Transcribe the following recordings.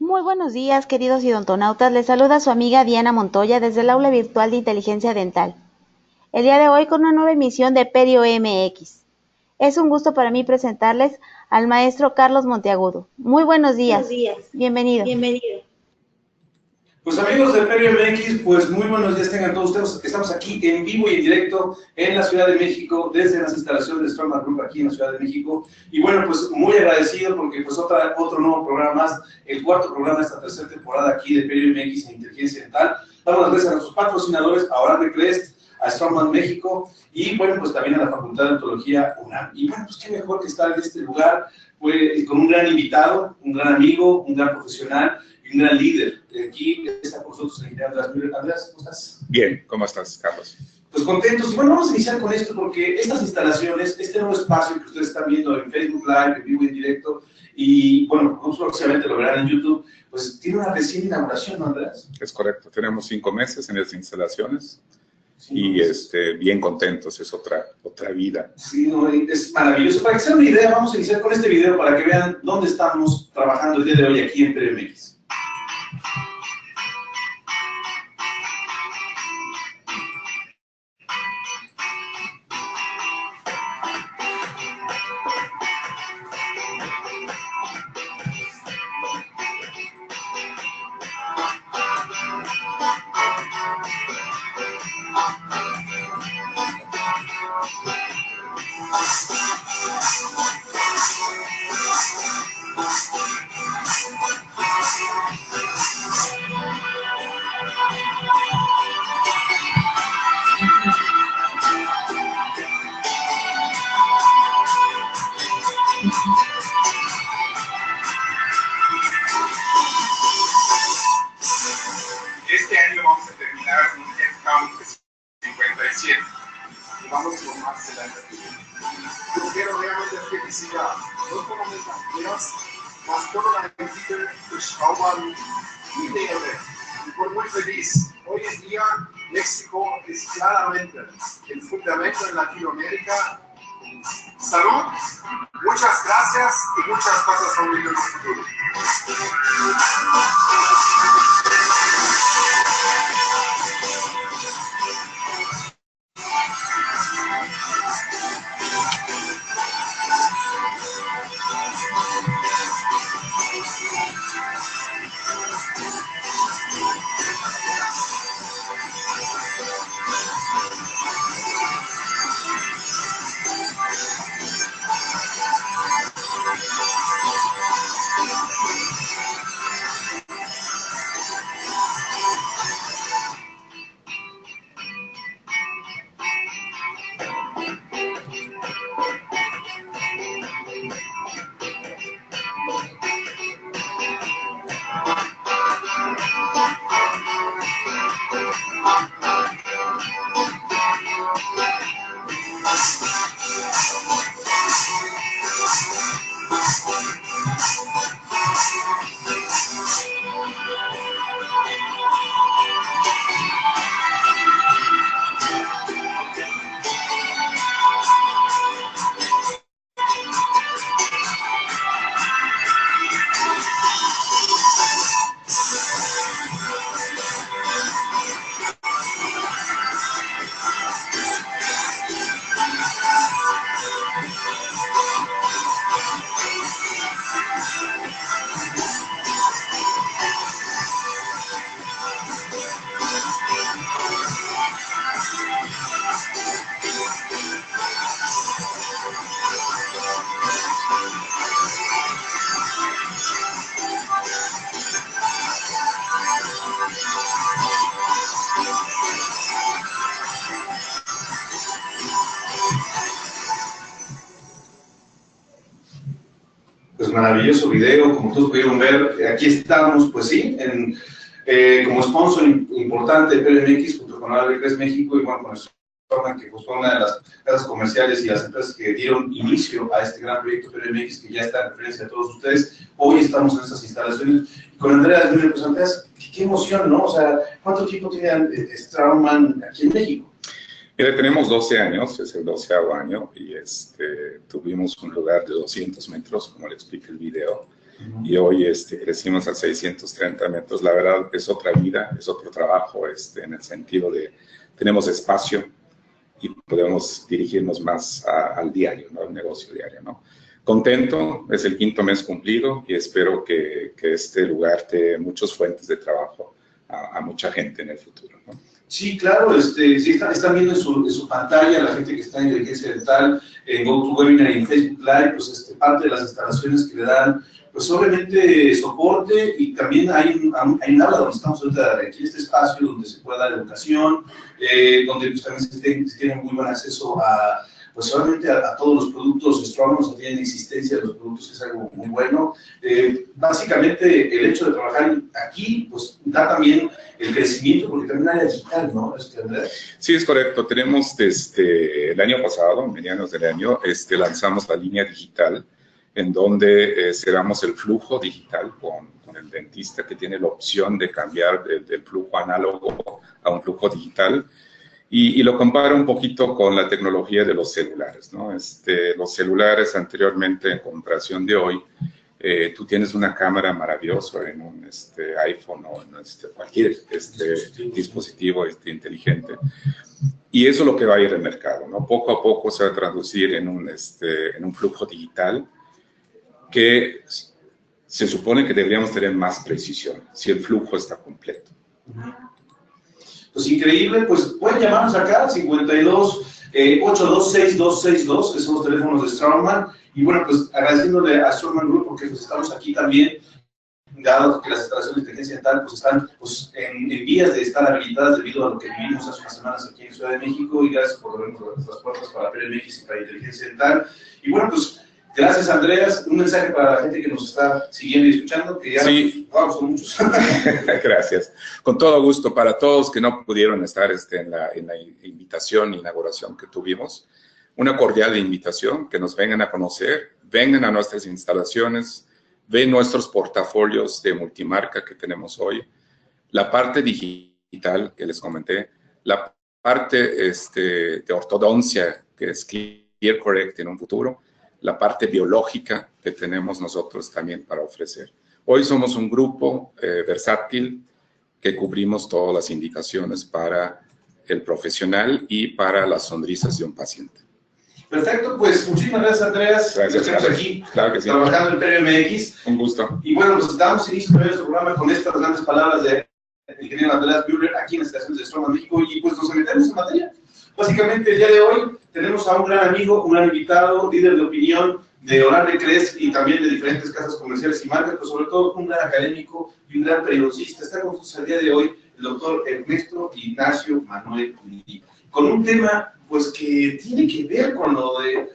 Muy buenos días, queridos idontonautas. Les saluda su amiga Diana Montoya desde el aula virtual de inteligencia dental. El día de hoy con una nueva emisión de Perio MX. Es un gusto para mí presentarles al maestro Carlos Monteagudo. Muy buenos Buenos días. días. Bienvenido. Bienvenido. Pues amigos de Perio MX, pues muy buenos días tengan todos ustedes. Estamos aquí en vivo y en directo en la Ciudad de México, desde las instalaciones de Strongman Group aquí en la Ciudad de México. Y bueno, pues muy agradecido porque pues otro nuevo programa más, el cuarto programa de esta tercera temporada aquí de Perio MX en Inteligencia Dental. Damos las gracias a nuestros patrocinadores, a Oral Crest, a Strongman México y bueno, pues también a la Facultad de Odontología UNAM. Y bueno, pues qué mejor que estar en este lugar, pues con un gran invitado, un gran amigo, un gran profesional, un gran líder. Aquí está con nosotros el ingeniero Andrés Müller. Andrés, ¿cómo estás? Bien, ¿cómo estás, Carlos? Pues contentos. Y bueno, vamos a iniciar con esto porque estas instalaciones, este nuevo espacio que ustedes están viendo en Facebook Live, en vivo y en directo, y bueno, próximamente lo verán en YouTube, pues tiene una recién inauguración, ¿no, Andrés? Es correcto, tenemos 5 meses en estas instalaciones y bien contentos, es otra vida. Sí, no, es maravilloso. Para que se den una idea, vamos a iniciar con este video para que vean dónde estamos trabajando el día de hoy aquí en Perio MX. Este año vamos a terminar un headcount 57 y vamos con más adelante. Yo quiero realmente felicitar no solamente a ustedes, mas toda la gente que estaban y por muy feliz. Hoy en día México es claramente el fundamento en Latinoamérica. Salud, muchas gracias y muchas cosas son en el futuro. Pues maravilloso video, como todos pudieron ver, aquí estamos, pues sí, como sponsor importante de PLMX junto con Crest México y bueno, con nuestro que fue una de las casas comerciales y las empresas que dieron inicio a este gran proyecto PLMX que ya está en referencia a todos ustedes. Hoy estamos en estas instalaciones y con Andrea, pues Andreas, qué emoción, ¿no? O sea, ¿cuánto tiempo tiene Straumann aquí en México? Mira, tenemos 12 años, es el 12º año y tuvimos un lugar de 200 metros, como le explica el video. y hoy crecimos a 630 metros. La verdad es otra vida, es otro trabajo en el sentido de tenemos espacio y podemos dirigirnos más al diario, ¿no? Al negocio diario, ¿no? Contento, es el 5º mes cumplido y espero que este lugar dé muchas fuentes de trabajo a mucha gente en el futuro, ¿no? Sí, claro, sí están viendo en su pantalla la gente que está en Inteligencia Dental, en GoToWebinar y en Facebook Live, pues parte de las instalaciones que le dan, pues obviamente soporte, y también hay un aula donde estamos ahorita, aquí este espacio donde se puede dar educación, donde pues, también se tiene muy buen acceso a, pues obviamente a todos los productos Straumann, no tienen existencia de los productos, que es algo muy bueno. Básicamente el hecho de trabajar aquí, pues da también el crecimiento, porque también hay área digital, ¿no, Andrés? Sí, es correcto. Tenemos desde el año pasado, medianos del año, lanzamos la línea digital, en donde cerramos el flujo digital con el dentista, que tiene la opción de cambiar del flujo análogo a un flujo digital. Y lo comparo un poquito con la tecnología de los celulares, ¿no? Los celulares anteriormente, en comparación de hoy, tú tienes una cámara maravillosa en un iPhone o en cualquier dispositivo inteligente. Y eso es lo que va a ir al mercado, ¿no? Poco a poco se va a traducir en un flujo digital que se supone que deberíamos tener más precisión si el flujo está completo. Pues increíble, pues pueden llamarnos acá, 52-826262, que son los teléfonos de Straumann. Y bueno, pues agradeciéndole a Straumann Group, porque pues estamos aquí también, dado que las instalaciones de inteligencia dental pues están pues, en vías de estar habilitadas debido a lo que vivimos hace unas semanas aquí en Ciudad de México, y gracias por abrirnos las puertas para PRMX y para inteligencia dental. Y bueno, pues gracias, Andreas. Un mensaje para la gente que nos está siguiendo y escuchando, que ya sí. Vamos, son muchos. Gracias. Con todo gusto. Para todos que no pudieron estar en la invitación, inauguración que tuvimos, una cordial invitación, que nos vengan a conocer, vengan a nuestras instalaciones, ven nuestros portafolios de multimarca que tenemos hoy, la parte digital que les comenté, la parte de ortodoncia, que es ClearCorrect en un futuro, la parte biológica que tenemos nosotros también para ofrecer. Hoy somos un grupo versátil que cubrimos todas las indicaciones para el profesional y para las sonrisas de un paciente. Perfecto, pues muchísimas gracias, Andreas. Gracias, estamos aquí claro que sí, trabajando en PRMX. Un gusto. Y bueno, pues damos inicio a nuestro programa con estas grandes palabras de el ingeniero Andreas Bühler aquí en las estaciones de Straumann México, y pues nos metemos en materia. Básicamente el día de hoy tenemos a un gran amigo, un gran invitado, líder de opinión de Hogar de Cres y también de diferentes casas comerciales y marcas, pero sobre todo un gran académico y un gran periodista. Está con nosotros el día de hoy el doctor Ernesto Ignacio Manuel Lili, con un tema pues que tiene que ver con lo de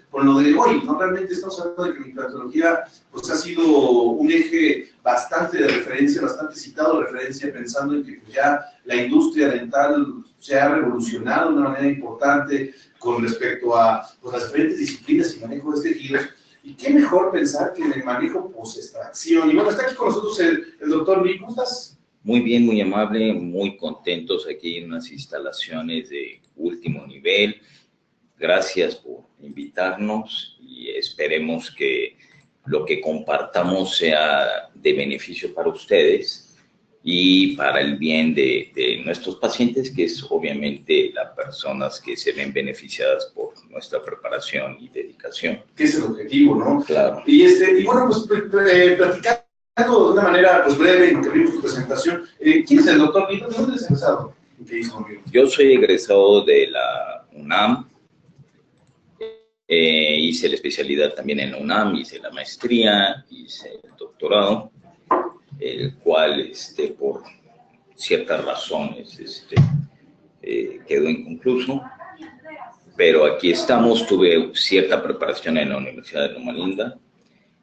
hoy, ¿no? Realmente estamos hablando de que la implantología pues ha sido un eje bastante de referencia, bastante citado de referencia, pensando en que pues, ya la industria dental se ha revolucionado de una manera importante con respecto a pues, las diferentes disciplinas y manejo de tejidos. Y qué mejor pensar que en el manejo post-extracción. Y bueno, está aquí con nosotros el doctor Lee. ¿Cómo estás? Muy bien, muy amable, muy contentos aquí en unas instalaciones de último nivel. Gracias por invitarnos y esperemos que lo que compartamos sea de beneficio para ustedes y para el bien de nuestros pacientes, que es obviamente las personas que se ven beneficiadas por nuestra preparación y dedicación. Que es el objetivo, ¿no? Claro. Y bueno, pues platicando de una manera pues, breve, en lo que vimos tu presentación, ¿quién es el doctor Lito? ¿De dónde es egresado? Yo soy egresado de la UNAM, hice la especialidad también en la UNAM, hice la maestría, hice el doctorado, el cual por ciertas razones quedó inconcluso, pero aquí estamos. Tuve cierta preparación en la Universidad de Loma Linda,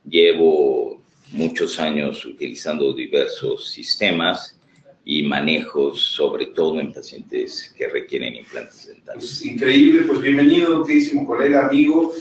llevo muchos años utilizando diversos sistemas y manejos, sobre todo en pacientes que requieren implantes dentales. Pues, increíble, pues bienvenido, queridísimo colega, amigo.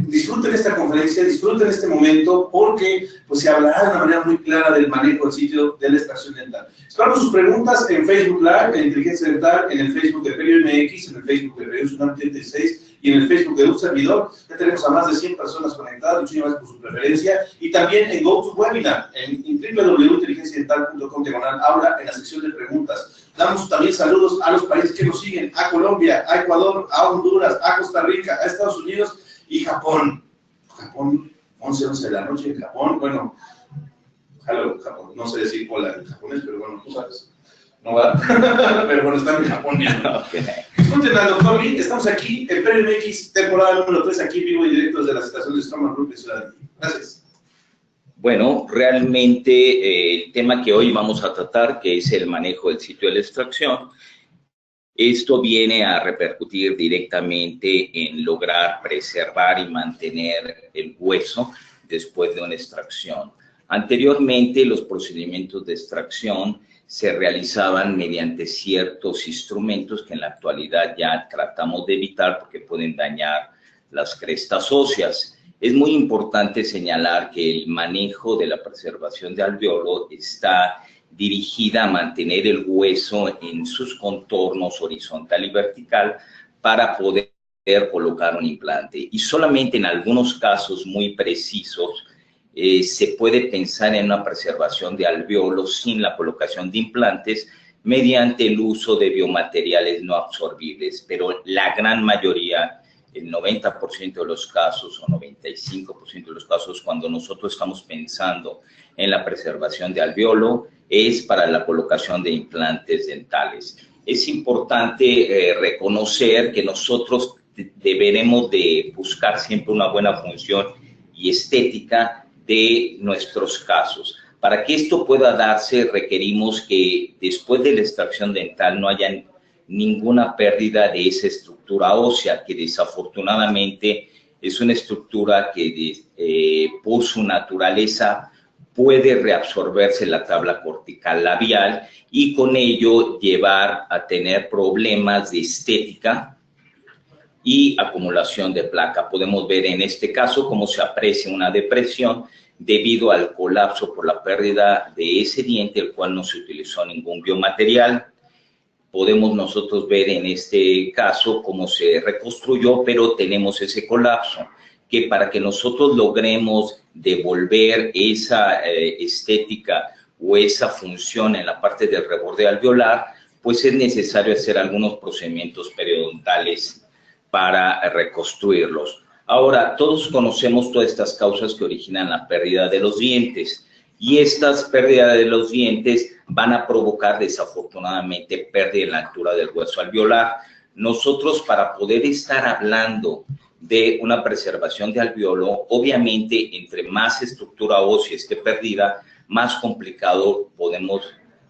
Disfruten esta conferencia, disfruten este momento, porque pues, se hablará de una manera muy clara del manejo del sitio de la extracción dental. Esperamos sus preguntas en Facebook Live, en Inteligencia Dental, en el Facebook de PRMX, en el Facebook de Periodismo 36, y en el Facebook de un servidor. Ya tenemos a más de 100 personas conectadas, muchísimas gracias por su preferencia. Y también en GoToWebinar, en www.inteligenciadental.com/aula, en la sección de preguntas. Damos también saludos a los países que nos siguen, a Colombia, a Ecuador, a Honduras, a Costa Rica, a Estados Unidos y Japón. Japón, 11 de la noche en Japón. Bueno, hello, Japón. No sé decir hola en japonés, pero bueno, tú sabes. No va. Pero bueno, está en Japón. Okay. Escuchen al doctor Lee. Estamos aquí en PRMX, temporada número 3, aquí vivo y directo desde la estación de Strongman Group de Ciudad de México. Gracias. Bueno, realmente el tema que hoy vamos a tratar, que es el manejo del sitio de la extracción, esto viene a repercutir directamente en lograr preservar y mantener el hueso después de una extracción. Anteriormente, los procedimientos de extracción se realizaban mediante ciertos instrumentos que en la actualidad ya tratamos de evitar porque pueden dañar las crestas óseas. Es muy importante señalar que el manejo de la preservación de alveolo está dirigida a mantener el hueso en sus contornos horizontal y vertical para poder colocar un implante. Y solamente en algunos casos muy precisos se puede pensar en una preservación de alveolos sin la colocación de implantes mediante el uso de biomateriales no absorbibles, pero la gran mayoría, el 90% de los casos o 95% de los casos, cuando nosotros estamos pensando en la preservación de alveolo, es para la colocación de implantes dentales. Es importante reconocer que nosotros deberemos de buscar siempre una buena función y estética de nuestros casos. Para que esto pueda darse, requerimos que después de la extracción dental no haya ninguna pérdida de esa estructura ósea, que desafortunadamente es una estructura que por su naturaleza puede reabsorberse la tabla cortical labial y con ello llevar a tener problemas de estética y acumulación de placa. Podemos ver en este caso cómo se aprecia una depresión debido al colapso por la pérdida de ese diente, el cual no se utilizó ningún biomaterial. Podemos nosotros ver en este caso cómo se reconstruyó, pero tenemos ese colapso, que para que nosotros logremos devolver esa estética o esa función en la parte del reborde alveolar, pues es necesario hacer algunos procedimientos periodontales para reconstruirlos. Ahora, todos conocemos todas estas causas que originan la pérdida de los dientes y estas pérdidas de los dientes van a provocar desafortunadamente pérdida en la altura del hueso alveolar. Nosotros, para poder estar hablando de una preservación de alveolo, obviamente entre más estructura ósea esté perdida, más complicado podemos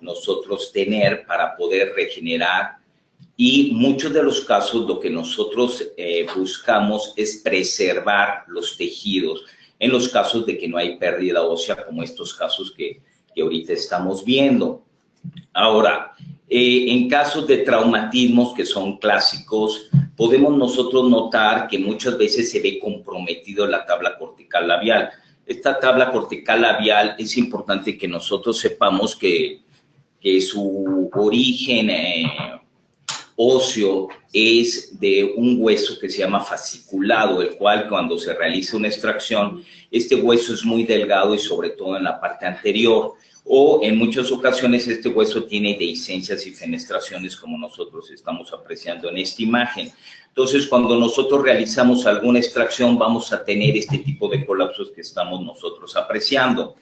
nosotros tener para poder regenerar. Y muchos de los casos lo que nosotros buscamos es preservar los tejidos en los casos de que no hay pérdida ósea, como estos casos que ahorita estamos viendo. Ahora, en casos de traumatismos que son clásicos, podemos nosotros notar que muchas veces se ve comprometido la tabla cortical labial. Esta tabla cortical labial es importante que nosotros sepamos que su origen óseo es de un hueso que se llama fasciculado, el cual cuando se realiza una extracción, este hueso es muy delgado y sobre todo en la parte anterior, o en muchas ocasiones este hueso tiene dehiscencias y fenestraciones como nosotros estamos apreciando en esta imagen. Entonces, cuando nosotros realizamos alguna extracción, vamos a tener este tipo de colapsos que estamos nosotros apreciando.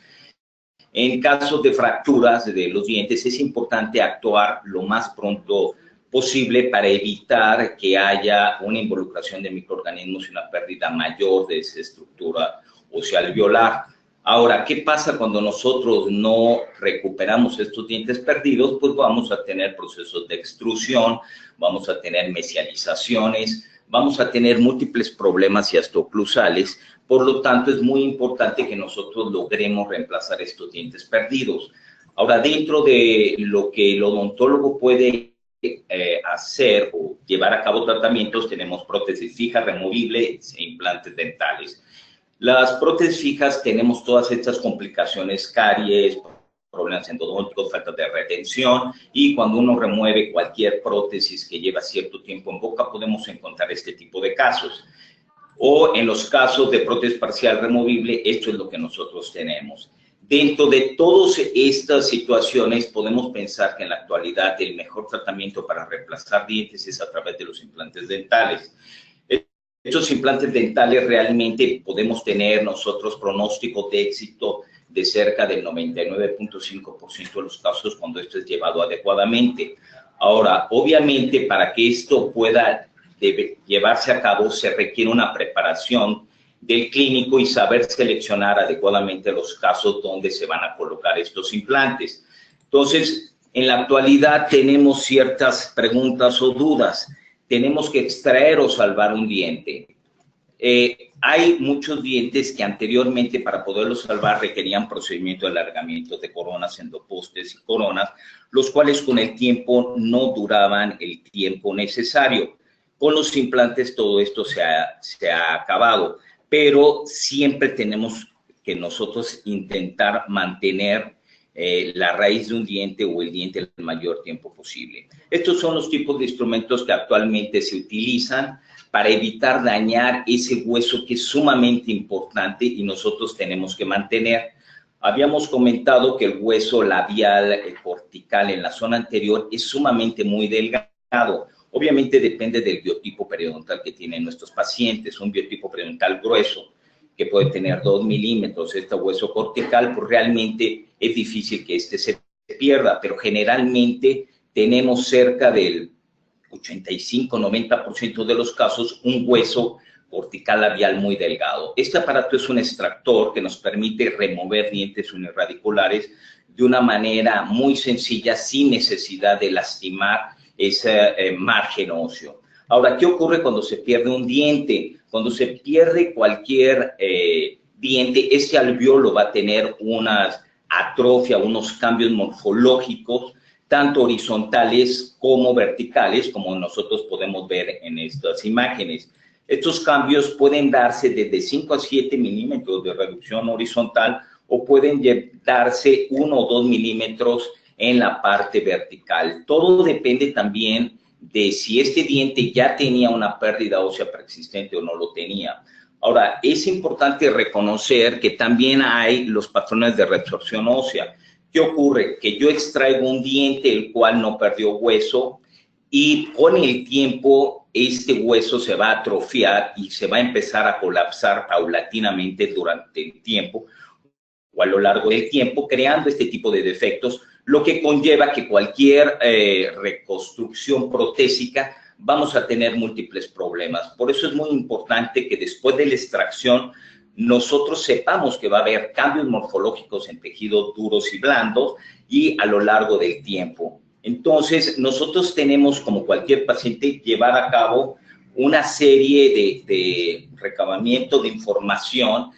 En casos de fracturas de los dientes, es importante actuar lo más pronto posible para evitar que haya una involucración de microorganismos y una pérdida mayor de esa estructura ósea alveolar. Ahora, ¿qué pasa cuando nosotros no recuperamos estos dientes perdidos? Pues vamos a tener procesos de extrusión, vamos a tener mesializaciones, vamos a tener múltiples problemas y hasta oclusales. Por lo tanto, es muy importante que nosotros logremos reemplazar estos dientes perdidos. Ahora, dentro de lo que el odontólogo puede hacer o llevar a cabo tratamientos, tenemos prótesis fijas, removibles e implantes dentales. Las prótesis fijas tenemos todas estas complicaciones, caries, problemas endodontológicos, falta de retención, y cuando uno remueve cualquier prótesis que lleva cierto tiempo en boca, podemos encontrar este tipo de casos. O en los casos de prótesis parcial removible, esto es lo que nosotros tenemos. Dentro de todas estas situaciones, podemos pensar que en la actualidad el mejor tratamiento para reemplazar dientes es a través de los implantes dentales. Estos implantes dentales realmente podemos tener nosotros pronósticos de éxito de cerca del 99.5% de los casos cuando esto es llevado adecuadamente. Ahora, obviamente, para que esto pueda llevarse a cabo, se requiere una preparación del clínico y saber seleccionar adecuadamente los casos donde se van a colocar estos implantes. Entonces, en la actualidad tenemos ciertas preguntas o dudas. Tenemos que extraer o salvar un diente. Hay muchos dientes que anteriormente para poderlos salvar requerían procedimiento de alargamiento de coronas, endopostes y coronas, los cuales con el tiempo no duraban el tiempo necesario. Con los implantes todo esto se ha acabado, pero siempre tenemos que nosotros intentar mantener la raíz de un diente o el diente el mayor tiempo posible. Estos son los tipos de instrumentos que actualmente se utilizan para evitar dañar ese hueso que es sumamente importante y nosotros tenemos que mantener. Habíamos comentado que el hueso labial cortical en la zona anterior es sumamente muy delgado. Obviamente depende del biotipo periodontal que tienen nuestros pacientes. Un biotipo periodontal grueso que puede tener 2 milímetros, este hueso cortical, pues realmente es difícil que este se pierda, pero generalmente tenemos cerca del 85-90% de los casos un hueso cortical labial muy delgado. Este aparato es un extractor que nos permite remover dientes unirradiculares de una manera muy sencilla, sin necesidad de lastimar ese margen óseo. Ahora, ¿qué ocurre cuando se pierde un diente? Cuando se pierde cualquier diente, este alveolo va a tener una atrofia, unos cambios morfológicos, tanto horizontales como verticales, como nosotros podemos ver en estas imágenes. Estos cambios pueden darse desde 5 a 7 milímetros de reducción horizontal o pueden darse 1 o 2 milímetros en la parte vertical. Todo depende también de si este diente ya tenía una pérdida ósea preexistente o no lo tenía. Ahora, es importante reconocer que también hay los patrones de reabsorción ósea. ¿Qué ocurre? Que yo extraigo un diente el cual no perdió hueso y con el tiempo este hueso se va a atrofiar y se va a empezar a colapsar paulatinamente durante el tiempo o a lo largo del tiempo, creando este tipo de defectos, lo que conlleva que cualquier reconstrucción protésica vamos a tener múltiples problemas. Por eso es muy importante que después de la extracción nosotros sepamos que va a haber cambios morfológicos en tejidos duros y blandos y a lo largo del tiempo. Entonces, nosotros tenemos, como cualquier paciente, llevar a cabo una serie de recabamiento de información,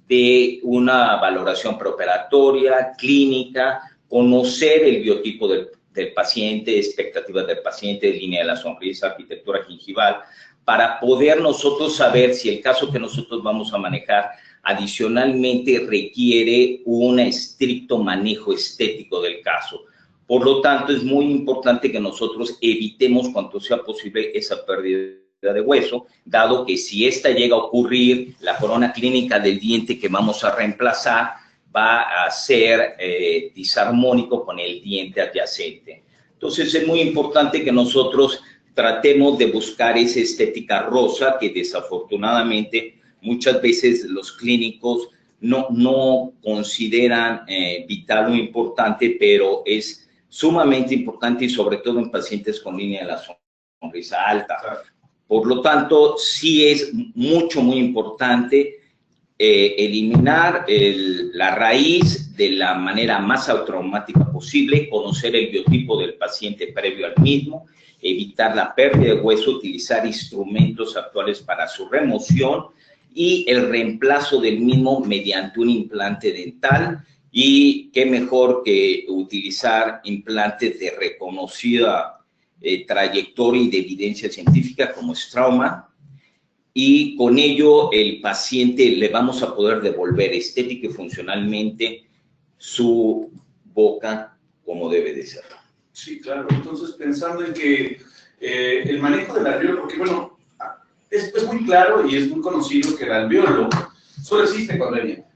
de una valoración preoperatoria, clínica, conocer el biotipo del paciente, expectativas del paciente, línea de la sonrisa, arquitectura gingival, para poder nosotros saber si el caso que nosotros vamos a manejar adicionalmente requiere un estricto manejo estético del caso. Por lo tanto, es muy importante que nosotros evitemos cuanto sea posible esa pérdida de hueso, dado que si esta llega a ocurrir, la corona clínica del diente que vamos a reemplazar va a ser disarmónico con el diente adyacente. Entonces, es muy importante que nosotros tratemos de buscar esa estética rosa que desafortunadamente muchas veces los clínicos no consideran vital o importante, pero es sumamente importante y sobre todo en pacientes con línea de la sonrisa alta. Por lo tanto, sí es muy importante eliminar la raíz de la manera más automática posible, conocer el biotipo del paciente previo al mismo, evitar la pérdida de hueso, utilizar instrumentos actuales para su remoción y el reemplazo del mismo mediante un implante dental. Y qué mejor que utilizar implantes de reconocida trayectoria y de evidencia científica como Straumann, y con ello el paciente le vamos a poder devolver estética y funcionalmente su boca como debe de ser. Sí, claro. Entonces, pensando en que el manejo del alveolo, porque bueno, es muy claro y es muy conocido que el alveolo solo existe cuando hay diente.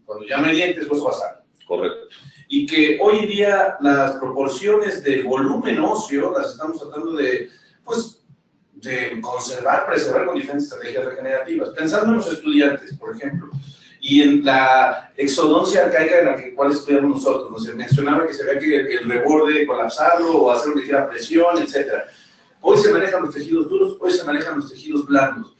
Cuando ya no hay dientes, pues basal. Correcto. Y que hoy en día las proporciones de volumen óseo las estamos tratando de, pues, de conservar, preservar con diferentes estrategias regenerativas. Pensando en los estudiantes, por ejemplo, y en la exodoncia arcaica en la cual estudiamos nosotros, nos mencionaba que se vea que el reborde colapsarlo o hacer una ligera presión, etc. Hoy se manejan los tejidos duros, hoy se manejan los tejidos blandos.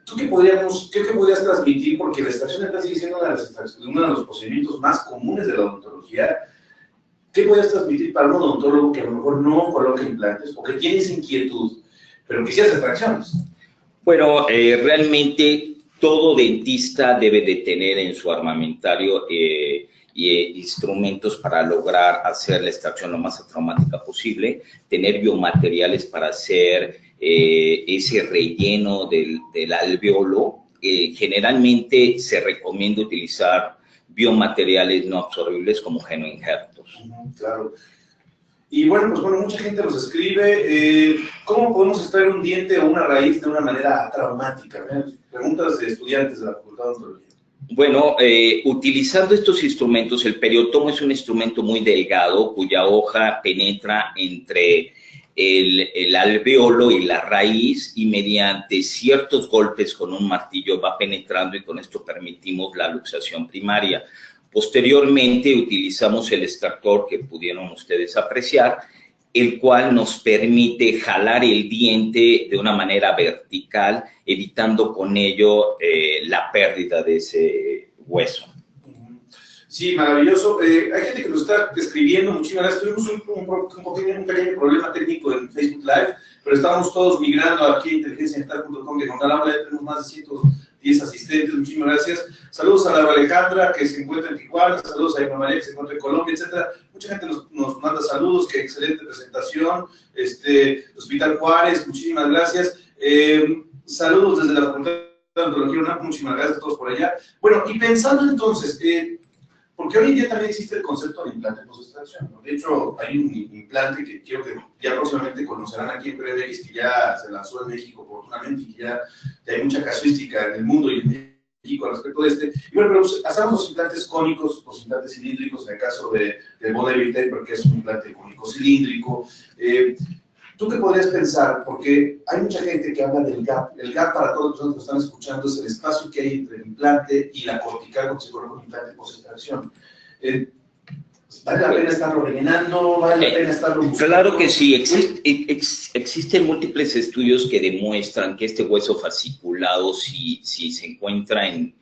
¿Tú qué podrías transmitir? Porque la extracción dental sigue siendo uno de los procedimientos más comunes de la odontología. ¿Qué podrías transmitir para un odontólogo que a lo mejor no coloca implantes o que tiene esa inquietud, pero que sí hace extracciones? Bueno, realmente todo dentista debe de tener en su armamentario instrumentos para lograr hacer la extracción lo más atraumática posible, tener biomateriales para hacer ese relleno del alveolo. Generalmente se recomienda utilizar biomateriales no absorbibles como genoinjertos. Claro. Y bueno, pues bueno, mucha gente nos escribe, ¿cómo podemos extraer un diente o una raíz de una manera traumática? Preguntas de estudiantes de la Facultad de Odontología. Bueno, utilizando estos instrumentos, el periotomo es un instrumento muy delgado cuya hoja penetra entre el alveolo y la raíz y mediante ciertos golpes con un martillo va penetrando y con esto permitimos la luxación primaria. Posteriormente utilizamos el extractor que pudieron ustedes apreciar, el cual nos permite jalar el diente de una manera vertical, evitando con ello la pérdida de ese hueso. Sí, maravilloso. Hay gente que nos está escribiendo, muchísimas gracias. Tuvimos un pequeño problema técnico en Facebook Live, pero estábamos todos migrando aquí a inteligenciadental.com, que con la aula ya tenemos más de 110 asistentes. Muchísimas gracias. Saludos a Laura Alejandra, que se encuentra en Tijuana, saludos a Irma María, que se encuentra en Colombia, etcétera. Mucha gente nos manda saludos, que excelente presentación. Hospital Juárez, muchísimas gracias. Saludos desde la Facultad de Odontología UNAM, muchísimas gracias a todos por allá. Bueno, y pensando entonces, porque hoy en día también existe el concepto de implante post-extracción, ¿no? De hecho, hay un implante que quiero que ya próximamente conocerán aquí en PRDX, que ya se lanzó en México oportunamente y que ya hay mucha casuística en el mundo y en México al respecto de este. Y bueno, pero hacemos los implantes cónicos, los implantes cilíndricos, en el caso de Body Taper, porque es un implante cónico cilíndrico. ¿Tú qué podrías pensar? Porque hay mucha gente que habla del gap. El gap, para todos los que nos están escuchando, es el espacio que hay entre el implante y la cortical cuando se coloca un implante post-extracción. ¿Vale la pena estarlo rellenando? ¿Vale la pena estarlo buscando? Claro que sí. Existen múltiples estudios que demuestran que este hueso fasciculado, si se encuentra en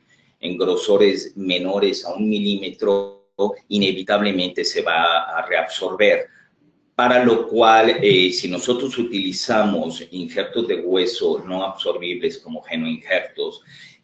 grosores menores a 1 milímetro, inevitablemente se va a reabsorber. Para lo cual, si nosotros utilizamos injertos de hueso no absorbibles como genoinjertos,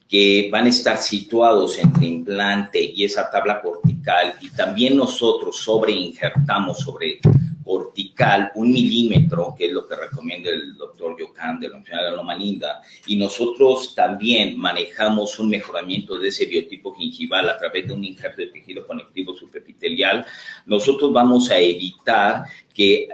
que van a estar situados entre implante y esa tabla cortical, y también nosotros sobreinjertamos sobre cortical 1 milímetro, que es lo que recomienda el doctor Yocan de la Universidad de Loma Linda, y nosotros también manejamos un mejoramiento de ese biotipo gingival a través de un injerto de tejido conectivo subepitelial, nosotros vamos a evitar que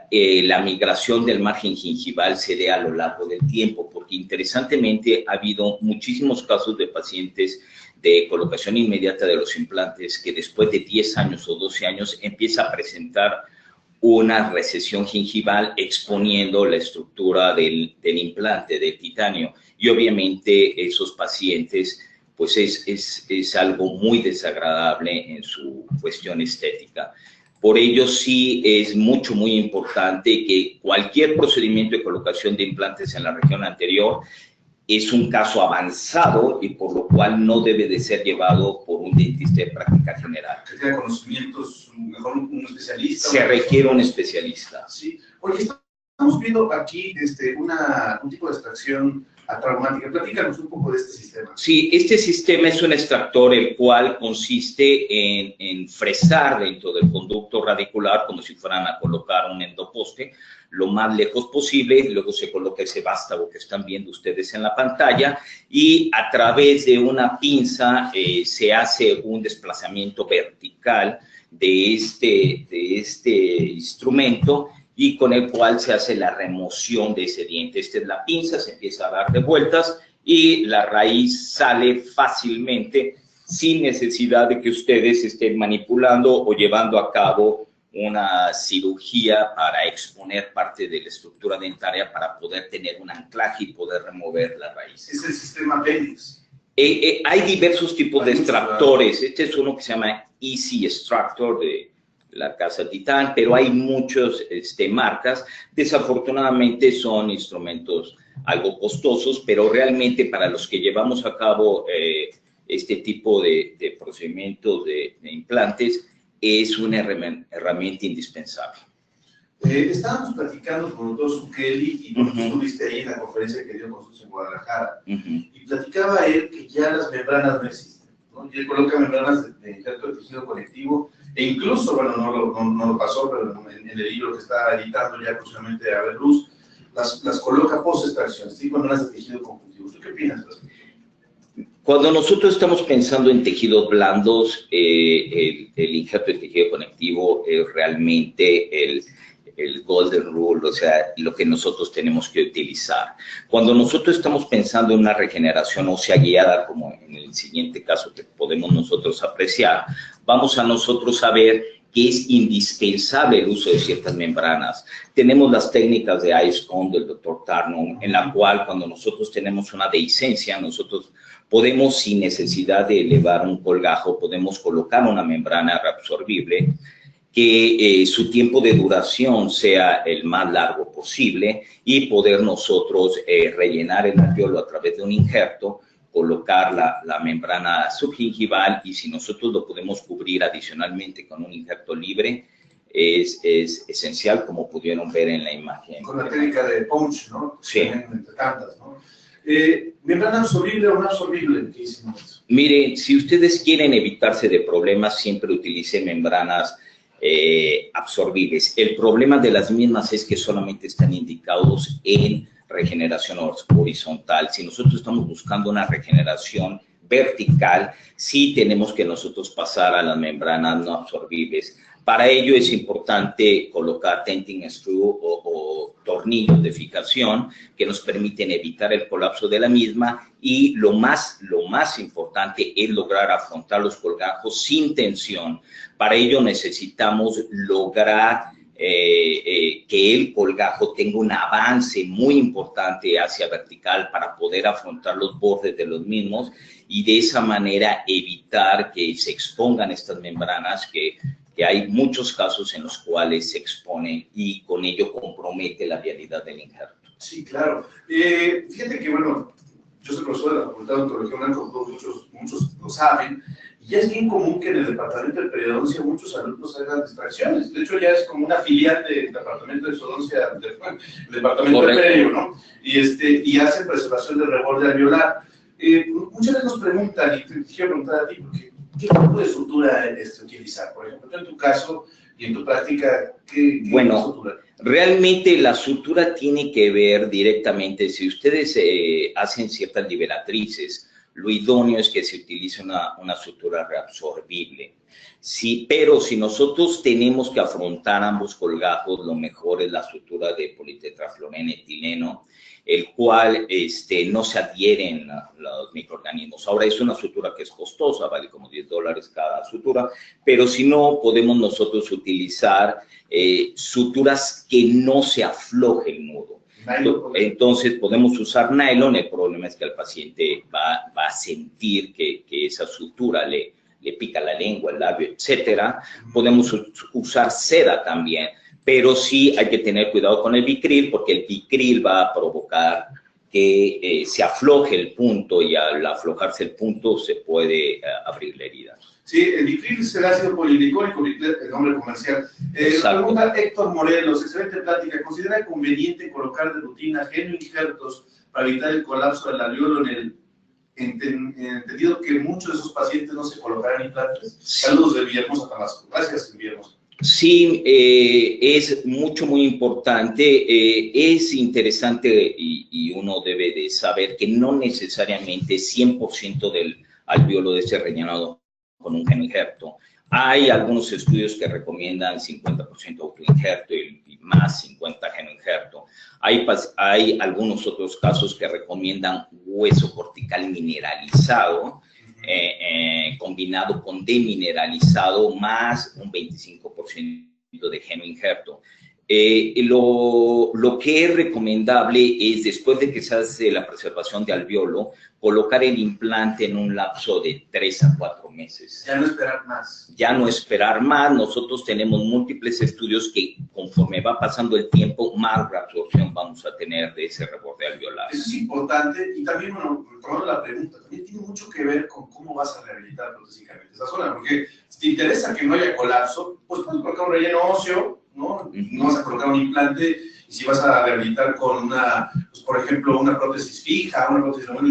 la migración del margen gingival se dé a lo largo del tiempo, porque interesantemente ha habido muchísimos casos de pacientes de colocación inmediata de los implantes que después de 10 años o 12 años empieza a presentar una recesión gingival exponiendo la estructura del implante, del titanio. Y obviamente esos pacientes, pues es algo muy desagradable en su cuestión estética. Por ello sí es muy importante que cualquier procedimiento de colocación de implantes en la región anterior es un caso avanzado y por lo cual no debe de ser llevado por un dentista de práctica general. ¿Se requiere conocimientos, mejor un especialista? Se requiere un especialista. Sí. Oye, estamos viendo aquí un tipo de extracción atraumática. Platícanos un poco de este sistema. Sí, este sistema es un extractor el cual consiste en fresar dentro del conducto radicular como si fueran a colocar un endoposte lo más lejos posible, luego se coloca ese vástago que están viendo ustedes en la pantalla y a través de una pinza se hace un desplazamiento vertical de este instrumento y con el cual se hace la remoción de ese diente. Esta es la pinza, se empieza a dar de vueltas y la raíz sale fácilmente sin necesidad de que ustedes estén manipulando o llevando a cabo una cirugía para exponer parte de la estructura dentaria para poder tener un anclaje y poder remover la raíz. Es el sistema Bendix. Hay diversos tipos de extractores. Este es uno que se llama Easy Extractor de la casa Titan, pero hay muchas marcas. Desafortunadamente son instrumentos algo costosos, pero realmente para los que llevamos a cabo este tipo de procedimientos de implantes, es una herramienta indispensable. Estábamos platicando con el doctor Zucchelli y tú estuviste ahí en la conferencia que dio con nosotros en Guadalajara y platicaba él que ya las membranas no existen, ¿no? Y él coloca membranas de injerto de tejido conectivo e incluso, bueno, no lo pasó, pero en el libro que está editando ya próximamente a ver luz, las coloca post-extracción, ¿sí? Membranas de tejido conectivo. ¿Tú qué opinas? Cuando nosotros estamos pensando en tejidos blandos, el injerto de tejido conectivo es realmente el golden rule, o sea, lo que nosotros tenemos que utilizar. Cuando nosotros estamos pensando en una regeneración ósea guiada, como en el siguiente caso que podemos nosotros apreciar, vamos a nosotros a ver que es indispensable el uso de ciertas membranas. Tenemos las técnicas de IceCon del Dr. Tarnum, en la cual cuando nosotros tenemos una dehiscencia, nosotros podemos, sin necesidad de elevar un colgajo, podemos colocar una membrana reabsorbible que su tiempo de duración sea el más largo posible y poder nosotros rellenar el alveolo a través de un injerto, colocar la membrana subgingival y si nosotros lo podemos cubrir adicionalmente con un injerto libre, es esencial, como pudieron ver en la imagen. Con la técnica de punch, ¿no? Sí. Entre tantas, ¿no? ¿Membrana absorbible o no absorbible? ¿Qué hicimos eso? Mire, si ustedes quieren evitarse de problemas, siempre utilicen membranas absorbibles. El problema de las mismas es que solamente están indicados en regeneración horizontal. Si nosotros estamos buscando una regeneración vertical, sí tenemos que nosotros pasar a las membranas no absorbibles. Para ello es importante colocar tenting screw o tornillos de fijación que nos permiten evitar el colapso de la misma y lo más importante es lograr afrontar los colgajos sin tensión. Para ello necesitamos lograr que el colgajo tenga un avance muy importante hacia vertical para poder afrontar los bordes de los mismos y de esa manera evitar que se expongan estas membranas que hay muchos casos en los cuales se exponen y con ello compromete la vialidad del injerto. Sí, claro. Fíjate que, bueno, yo soy profesor de la Facultad de Odontología UNAM, muchos lo saben, y ya es bien común que en el departamento de periodoncia muchos alumnos hagan extracciones. De hecho, ya es como una filial del departamento de exodoncia, del departamento de perio, ¿no? Y hacen preservación de reborde alveolar. Muchas veces nos preguntan, y te quiero preguntar a ti, ¿qué tipo de sutura utilizar? Por ejemplo, en tu caso y en tu práctica, ¿qué sutura? Realmente la sutura tiene que ver directamente, si ustedes hacen ciertas liberatrices, lo idóneo es que se utilice una sutura reabsorbible. Sí, pero si nosotros tenemos que afrontar ambos colgajos, lo mejor es la sutura de politetrafluorenetileno, el cual no se adhieren a los microorganismos. Ahora es una sutura que es costosa, vale como $10 cada sutura, pero si no, podemos nosotros utilizar suturas que no se afloje el nudo. Entonces podemos usar nylon, el problema es que el paciente va a sentir que esa sutura le pica la lengua, el labio, etcétera. Podemos usar seda también, pero sí hay que tener cuidado con el Vicryl porque el Vicryl va a provocar que se afloje el punto y al aflojarse el punto se puede abrir la herida. Sí, el Vicryl es el ácido polidicólico, el nombre comercial. Pregunta Héctor Morelos, excelente plática. ¿Considera conveniente colocar de rutina genoinjertos para evitar el colapso del alveolo en el entendido que muchos de esos pacientes no se colocarán implantes? Saludos de Villahermosa, Tabasco. Gracias, Villahermosa. Sí, es muy importante, es interesante y uno debe de saber que no necesariamente 100% del alveolo debe ser rellenado con un genoinjerto. Hay algunos estudios que recomiendan 50% autoinjerto y más 50 genoinjerto. Hay algunos otros casos que recomiendan hueso cortical mineralizado, combinado con demineralizado más un 25% de genoinjerto. Lo que es recomendable es, después de que se hace la preservación de alveolo, colocar el implante en un lapso de 3 a 4 meses. Ya no esperar más. Ya no esperar más. Nosotros tenemos múltiples estudios que conforme va pasando el tiempo, más reabsorción vamos a tener de ese reborde alveolar. Eso es importante y también, bueno, retomando la pregunta, también tiene mucho que ver con cómo vas a rehabilitar protésicamente esa zona, porque si te interesa que no haya colapso, pues puedes colocar un relleno óseo, ¿no? No vas a colocar un implante, y si vas a rehabilitar con una, pues por ejemplo, una prótesis fija, una prótesis normal, y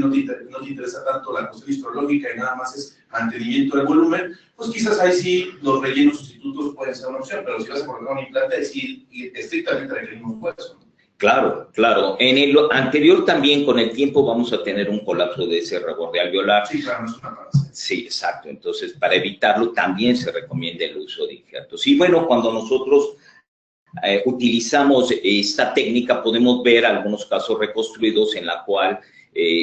no te interesa tanto la cuestión histológica y nada más es mantenimiento del volumen, pues quizás ahí sí los rellenos sustitutos pueden ser una opción, pero si vas a colocar un implante, ahí sí estrictamente requerimos hueso, ¿no? Claro, claro. En el anterior también, con el tiempo, vamos a tener un colapso de ese reborde alveolar. Sí, claro, no es una falacia. Sí, exacto. Entonces, para evitarlo, también se recomienda el uso de injertos. Y bueno, cuando nosotros utilizamos esta técnica, podemos ver algunos casos reconstruidos en la cual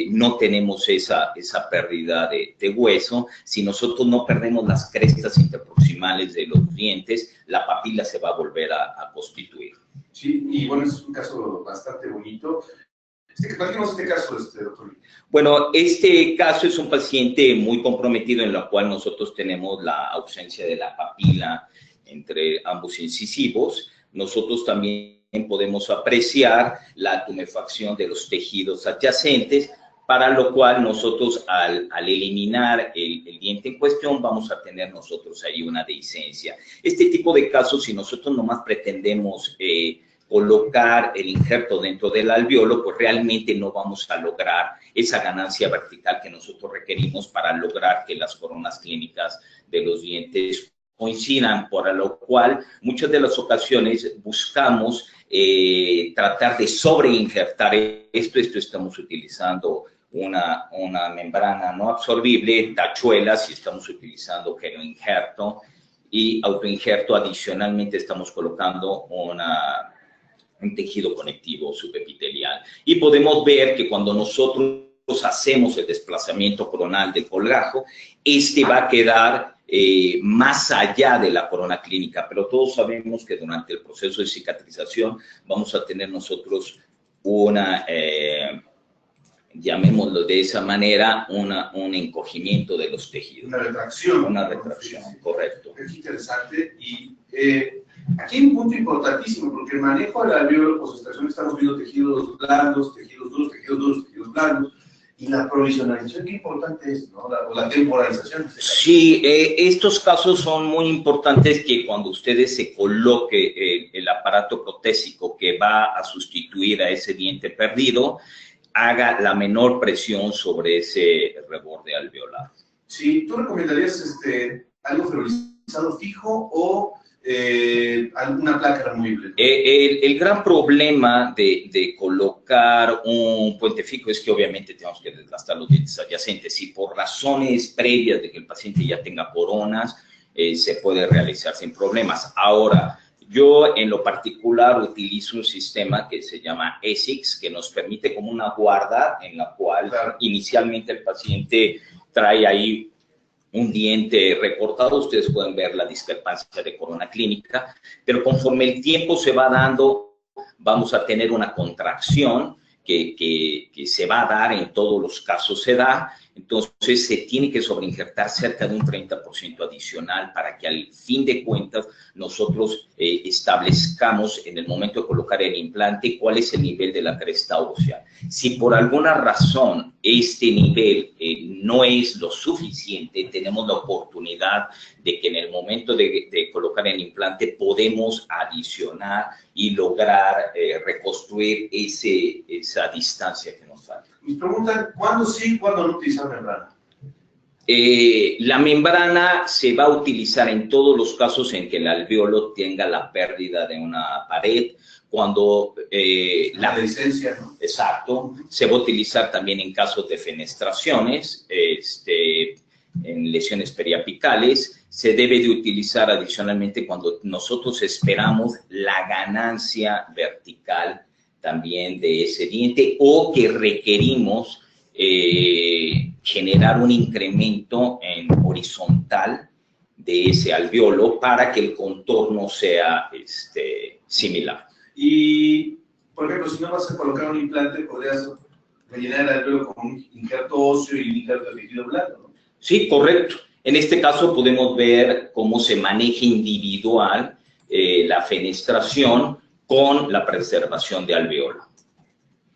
no tenemos esa pérdida de hueso. Si nosotros no perdemos las crestas interproximales de los dientes, la papila se va a volver a constituir. Sí, y bueno, es un caso bastante bonito. Platícanos este caso, doctor. Bueno, este caso es un paciente muy comprometido en el cual nosotros tenemos la ausencia de la papila entre ambos incisivos. Nosotros también podemos apreciar la tumefacción de los tejidos adyacentes, para lo cual nosotros al eliminar el diente en cuestión vamos a tener nosotros ahí una dehiscencia. Este tipo de casos, si nosotros nomás pretendemos colocar el injerto dentro del alveolo, pues realmente no vamos a lograr esa ganancia vertical que nosotros requerimos para lograr que las coronas clínicas de los dientes coincidan, por lo cual muchas de las ocasiones buscamos tratar de sobreinjertar esto. Estamos utilizando una membrana no absorbible, tachuelas, y estamos utilizando genoinjerto y autoinjerto. Adicionalmente estamos colocando un tejido conectivo subepitelial. Y podemos ver que cuando nosotros hacemos el desplazamiento coronal del colgajo, este va a quedar más allá de la corona clínica, pero todos sabemos que durante el proceso de cicatrización vamos a tener nosotros llamémoslo de esa manera, un encogimiento de los tejidos. Una retracción. Una retracción, correcto. Es interesante y aquí hay un punto importantísimo, porque el manejo del alveolo post-extracción estamos viendo tejidos blandos, tejidos duros, tejidos duros, tejidos blandos. Y la provisionización, qué importante es, ¿no? La temporalización. Sí, estos casos son muy importantes, que cuando ustedes se coloque el aparato protésico que va a sustituir a ese diente perdido, haga la menor presión sobre ese reborde alveolar. Sí, ¿tú recomendarías algo ferulizado fijo o alguna placa removible? El gran problema de colocar un puente fijo es que obviamente tenemos que desgastar los dientes adyacentes. Si por razones previas de que el paciente ya tenga coronas, se puede realizar sin problemas. Ahora, yo en lo particular utilizo un sistema que se llama ESIX, que nos permite como una guarda en la cual inicialmente el paciente trae ahí un diente recortado. Ustedes pueden ver la discrepancia de corona clínica, pero conforme el tiempo se va dando, vamos a tener una contracción que se va a dar, en todos los casos se da, Entonces, se tiene que sobreinjertar cerca de un 30% adicional para que al fin de cuentas nosotros establezcamos en el momento de colocar el implante cuál es el nivel de la cresta ósea. Si por alguna razón este nivel no es lo suficiente, tenemos la oportunidad de que en el momento de colocar el implante podemos adicionar y lograr reconstruir esa distancia que nos falta. Me preguntan, ¿cuándo sí y cuándo no utilizar membrana? La membrana se va a utilizar en todos los casos en que el alvéolo tenga la pérdida de una pared, cuando la licencia, ¿no? Exacto, se va a utilizar también en casos de fenestraciones, en lesiones periapicales, se debe de utilizar adicionalmente cuando nosotros esperamos la ganancia vertical también de ese diente o que requerimos generar un incremento en horizontal de ese alvéolo para que el contorno sea similar. Y, por ejemplo, si no vas a colocar un implante, podrías rellenar el alvéolo con un injerto óseo y un injerto de tejido blando, ¿no? Sí, correcto. En este caso podemos ver cómo se maneja individual la fenestración con la preservación de alvéolo.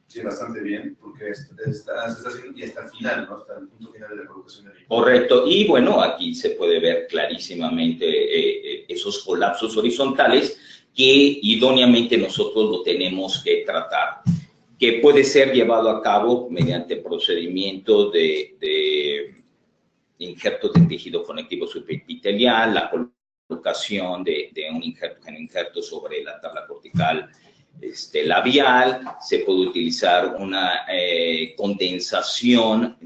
Sí, bastante bien, porque se está haciendo y hasta el final, ¿no? Hasta el punto final de la colocación del implante. Correcto. Y bueno, aquí se puede ver clarísimamente esos colapsos horizontales que idóneamente nosotros lo tenemos que tratar, que puede ser llevado a cabo mediante procedimientos de injertos de tejido conectivo subepitelial, la colocación de un injerto sobre la tabla cortical labial, se puede utilizar una condensación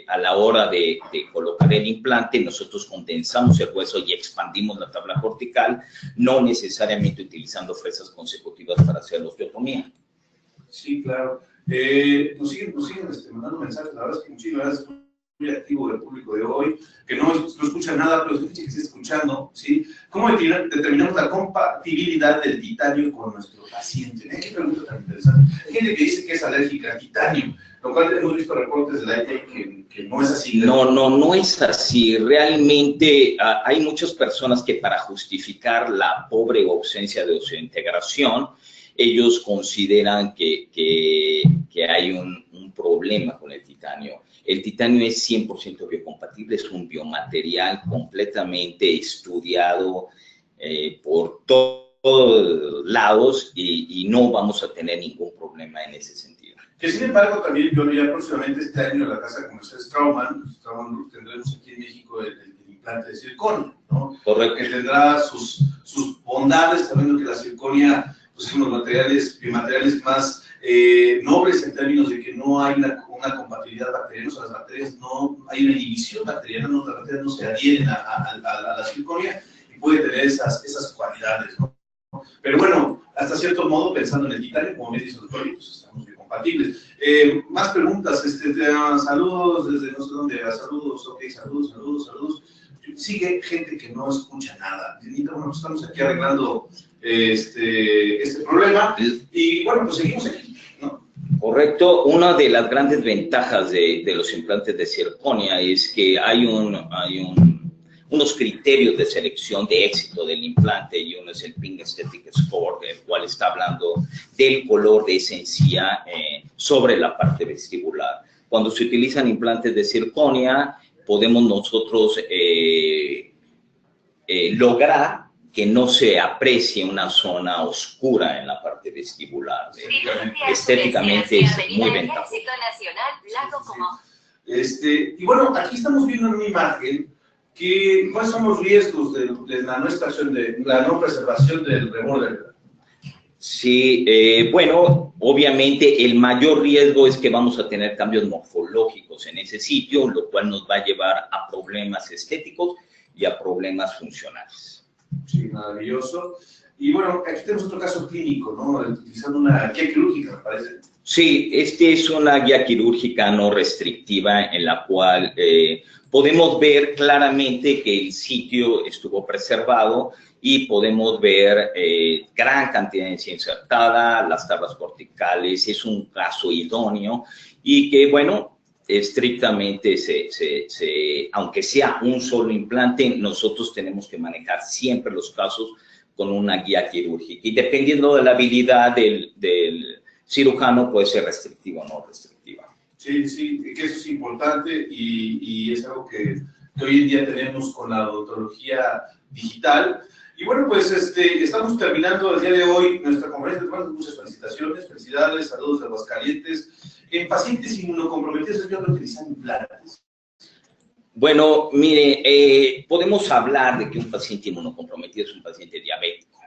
a la hora de colocar el implante. Nosotros condensamos el hueso y expandimos la tabla cortical, no necesariamente utilizando fresas consecutivas para hacer la osteotomía. Sí, claro. Nos siguen mandando mensajes, la verdad es que muchísimas gracias. Muy activo del público de hoy, que no escucha nada, pero escucha que está escuchando, ¿sí? ¿Cómo determinamos la compatibilidad del titanio con nuestro paciente? Qué pregunta tan interesante. Hay gente que dice que es alérgica al titanio, lo cual hemos visto reportes de la ITI que no es así. No es así. Realmente hay muchas personas que para justificar la pobre ausencia de oseointegración, ellos consideran que hay un problema con el titanio. El titanio es 100% biocompatible, es un biomaterial completamente estudiado por todos lados y no vamos a tener ningún problema en ese sentido. Que sin embargo también yo ya próximamente este año en la Casa Comercial Straumann tendremos aquí en México el implante de circonio, ¿no? Correcto. Que tendrá sus bondades, sabiendo que la circonia pues, es uno de los biomateriales más nobles en términos de que no hay una compatibilidad bacteriana, o sea, las bacterias no hay una inhibición bacteriana, las bacterias no se adhieren a la circonia y puede tener esas cualidades, ¿no? Pero bueno, hasta cierto modo, pensando en el titanio, como me dice el doctor, pues estamos bien compatibles. Más preguntas, saludos desde no sé dónde, saludos, ok, saludos. Sigue gente que no escucha nada. Bueno, pues estamos aquí arreglando este problema y bueno, pues seguimos aquí, ¿no? Correcto. Una de las grandes ventajas de los implantes de circonia es que hay unos criterios de selección de éxito del implante y uno es el Pink Aesthetic Score, el cual está hablando del color de esa encía sobre la parte vestibular. Cuando se utilizan implantes de circonia, podemos nosotros lograr que no se aprecie una zona oscura en la parte vestibular. Estéticamente es muy ventajoso. Y bueno, aquí estamos viendo en una imagen cuáles son los riesgos de la no extracción, de la no preservación del reborde. Sí, bueno, obviamente el mayor riesgo es que vamos a tener cambios morfológicos en ese sitio, lo cual nos va a llevar a problemas estéticos y a problemas funcionales. Sí, maravilloso. Y bueno, aquí tenemos otro caso clínico, ¿no? Utilizando una guía quirúrgica, me parece. Sí, es una guía quirúrgica no restrictiva en la cual podemos ver claramente que el sitio estuvo preservado y podemos ver gran cantidad de encía insertada, las tablas corticales, es un caso idóneo y que, bueno, estrictamente, aunque sea un solo implante, nosotros tenemos que manejar siempre los casos con una guía quirúrgica. Y dependiendo de la habilidad del cirujano, puede ser restrictiva o no restrictiva. Sí, sí, que eso es importante y es algo que hoy en día tenemos con la odontología digital. Y bueno, pues estamos terminando el día de hoy nuestra conferencia. Bueno, muchas felicitaciones, felicidades, saludos de Aguascalientes. En pacientes inmunocomprometidos, yo creo que utilizan implantes. Bueno, mire, podemos hablar de que un paciente inmunocomprometido es un paciente diabético.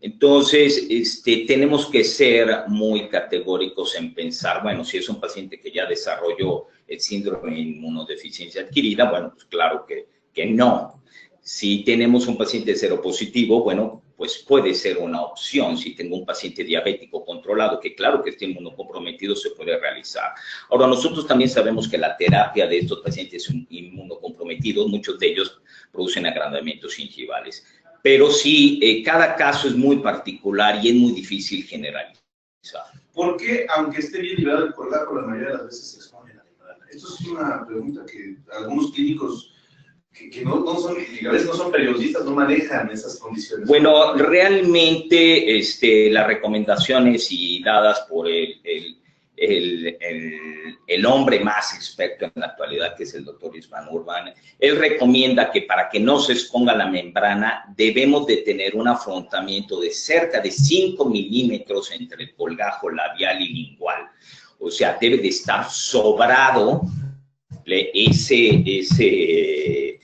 Entonces, tenemos que ser muy categóricos en pensar, bueno, si es un paciente que ya desarrolló el síndrome de inmunodeficiencia adquirida, bueno, pues claro que no. Si tenemos un paciente seropositivo, bueno, pues puede ser una opción. Si tengo un paciente diabético controlado, que claro que esté inmunocomprometido, se puede realizar. Ahora, nosotros también sabemos que la terapia de estos pacientes inmunocomprometidos, muchos de ellos producen agrandamientos gingivales. Pero sí, cada caso es muy particular y es muy difícil generalizar. ¿Por qué, aunque esté bien liberado el colgajo, la mayoría de las veces se expone a la membrana? Esto es una pregunta que algunos clínicos que no son, a veces no son periodistas, no manejan esas condiciones. Bueno, realmente las recomendaciones y dadas por el hombre más experto en la actualidad, que es el doctor István Urban, él recomienda que para que no se exponga la membrana debemos de tener un afrontamiento de cerca de 5 milímetros entre el colgajo labial y lingual. O sea, debe de estar sobrado ese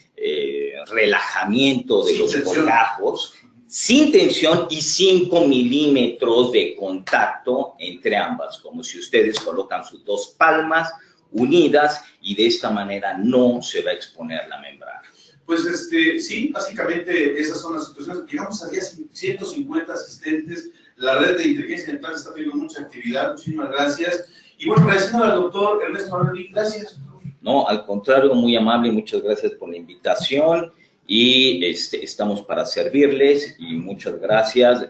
relajamiento de los colgajos, sin tensión y 5 milímetros de contacto entre ambas, como si ustedes colocan sus dos palmas unidas y de esta manera no se va a exponer la membrana. Pues sí, básicamente esas son las situaciones. Llegamos a día 150 asistentes, la red de inteligencia dental está teniendo mucha actividad, muchísimas gracias. Y bueno, agradeciendo al doctor Ernesto Manuel, gracias. No, al contrario, muy amable, muchas gracias por la invitación y estamos para servirles y muchas gracias.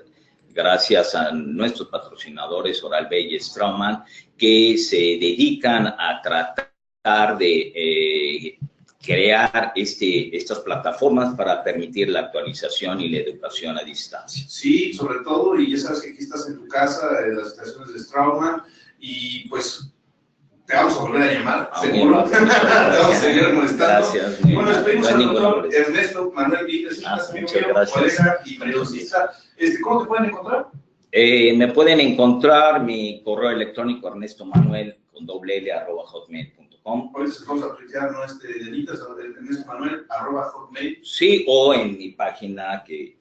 Gracias a nuestros patrocinadores Oral-B y Straumann, que se dedican a tratar de crear estas plataformas para permitir la actualización y la educación a distancia. Sí, sobre todo, y ya sabes que aquí estás en tu casa, en las estaciones de Straumann, y pues te vamos a volver a llamar, seguro. Te vamos a seguir molestando. Gracias. Bueno, despedimos al doctor Ernesto Manuel Víquez, muchas gracias. Colega y periodista. ¿Cómo te pueden encontrar? Me pueden encontrar mi correo electrónico ernestomanuel@hotmail.com. Ahorita se vamos a tuitear, ¿no? Delito, ernestomanuel@hotmail. Sí, o en mi página que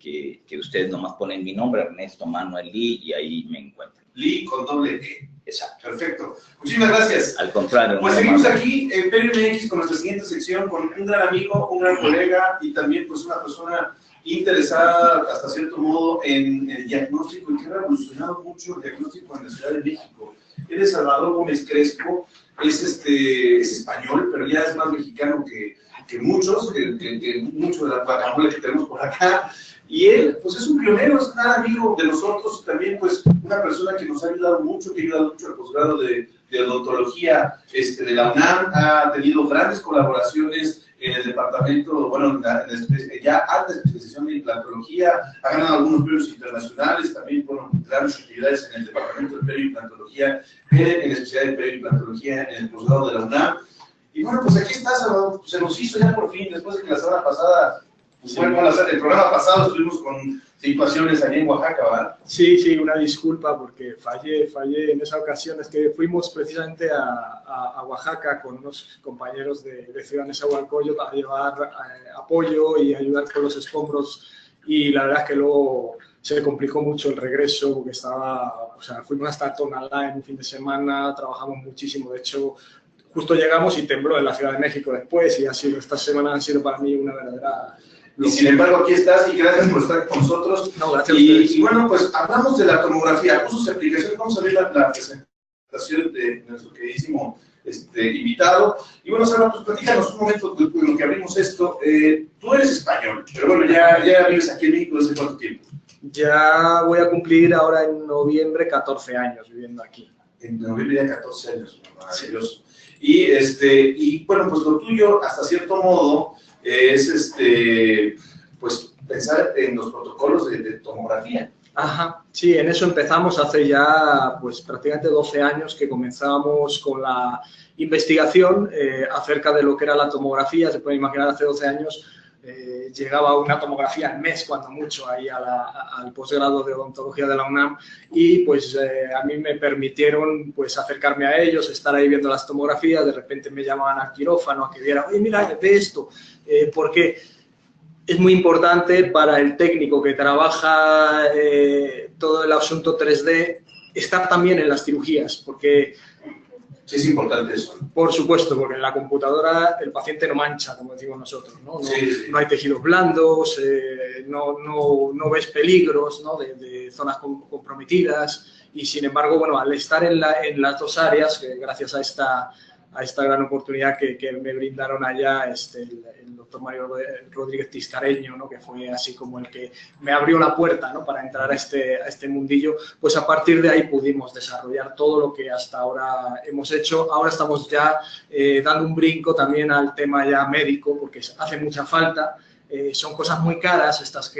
ustedes nomás ponen mi nombre, Ernesto Manuel Lee, y ahí me encuentran. Lee con doble E. Exacto. Perfecto. Muchísimas gracias. Al contrario. Pues seguimos aquí en Perio MX con nuestra siguiente sección con un gran amigo, un gran colega y también pues una persona interesada hasta cierto modo en el diagnóstico y que ha revolucionado mucho el diagnóstico en la Ciudad de México. Él es Salvador Gómez Crespo, es español, pero ya es más mexicano que muchos, que mucho de la guacamole que tenemos por acá. Y él, pues es un pionero, es un gran amigo de nosotros, también pues una persona que nos ha ayudado mucho, que ha ayudado mucho al posgrado de odontología de la UNAM, ha tenido grandes colaboraciones en el departamento, bueno, ya alta especialización de implantología, ha ganado algunos premios internacionales, también, bueno, grandes actividades en el departamento de perioimplantología, en la especialidad de perioimplantología en el posgrado de la UNAM. Y bueno, pues aquí está, Salvador, se nos hizo ya por fin, después de que la semana pasada, pues, bueno, el programa pasado estuvimos con situaciones allí en Oaxaca, ¿verdad? Sí, una disculpa porque fallé en esa ocasión. Es que fuimos precisamente a Oaxaca con unos compañeros de Ciudad Nezahualcóyotl a llevar apoyo y ayudar con los escombros, y la verdad es que luego se complicó mucho el regreso porque fuimos hasta Tonalá en un fin de semana, trabajamos muchísimo, de hecho justo llegamos y tembló en la Ciudad de México después, y estas semanas han sido para mí una verdadera... Y sin embargo, aquí estás y gracias por estar con nosotros. No, gracias a ustedes. Y bueno, pues hablamos de la tomografía, usos y aplicaciones. Vamos a ver la presentación de nuestro queridísimo invitado. Y bueno, Salva, pues platícanos un momento de lo que abrimos esto. Tú eres español, pero bueno, ya vives aquí en México desde cuánto tiempo. Ya voy a cumplir ahora en noviembre 14 años viviendo aquí. En noviembre ya 14 años, maravilloso. Y bueno, pues lo tuyo, hasta cierto modo, es pues pensar en los protocolos de tomografía. Ajá, sí, en eso empezamos hace ya pues prácticamente 12 años que comenzamos con la investigación acerca de lo que era la tomografía. Se puede imaginar, hace 12 años llegaba una tomografía al mes, cuando mucho, ahí al posgrado de odontología de la UNAM, y pues a mí me permitieron pues acercarme a ellos, estar ahí viendo las tomografías. De repente me llamaban al quirófano a que viera, oye, mira, ve esto, porque es muy importante para el técnico que trabaja todo el asunto 3D estar también en las cirugías, porque... Sí, es importante eso. Por supuesto, porque en la computadora el paciente no mancha, como decimos nosotros, ¿no? No hay tejidos blandos, no ves peligros, ¿no? de zonas comprometidas, y sin embargo, bueno, al estar en las dos áreas, que gracias a esta gran oportunidad que me brindaron allá el doctor Mario Rodríguez Tiscareño, ¿no? Que fue así como el que me abrió la puerta, ¿no? Para entrar a este mundillo, pues a partir de ahí pudimos desarrollar todo lo que hasta ahora hemos hecho. Ahora estamos ya dando un brinco también al tema ya médico, porque hace mucha falta. Son cosas muy caras estas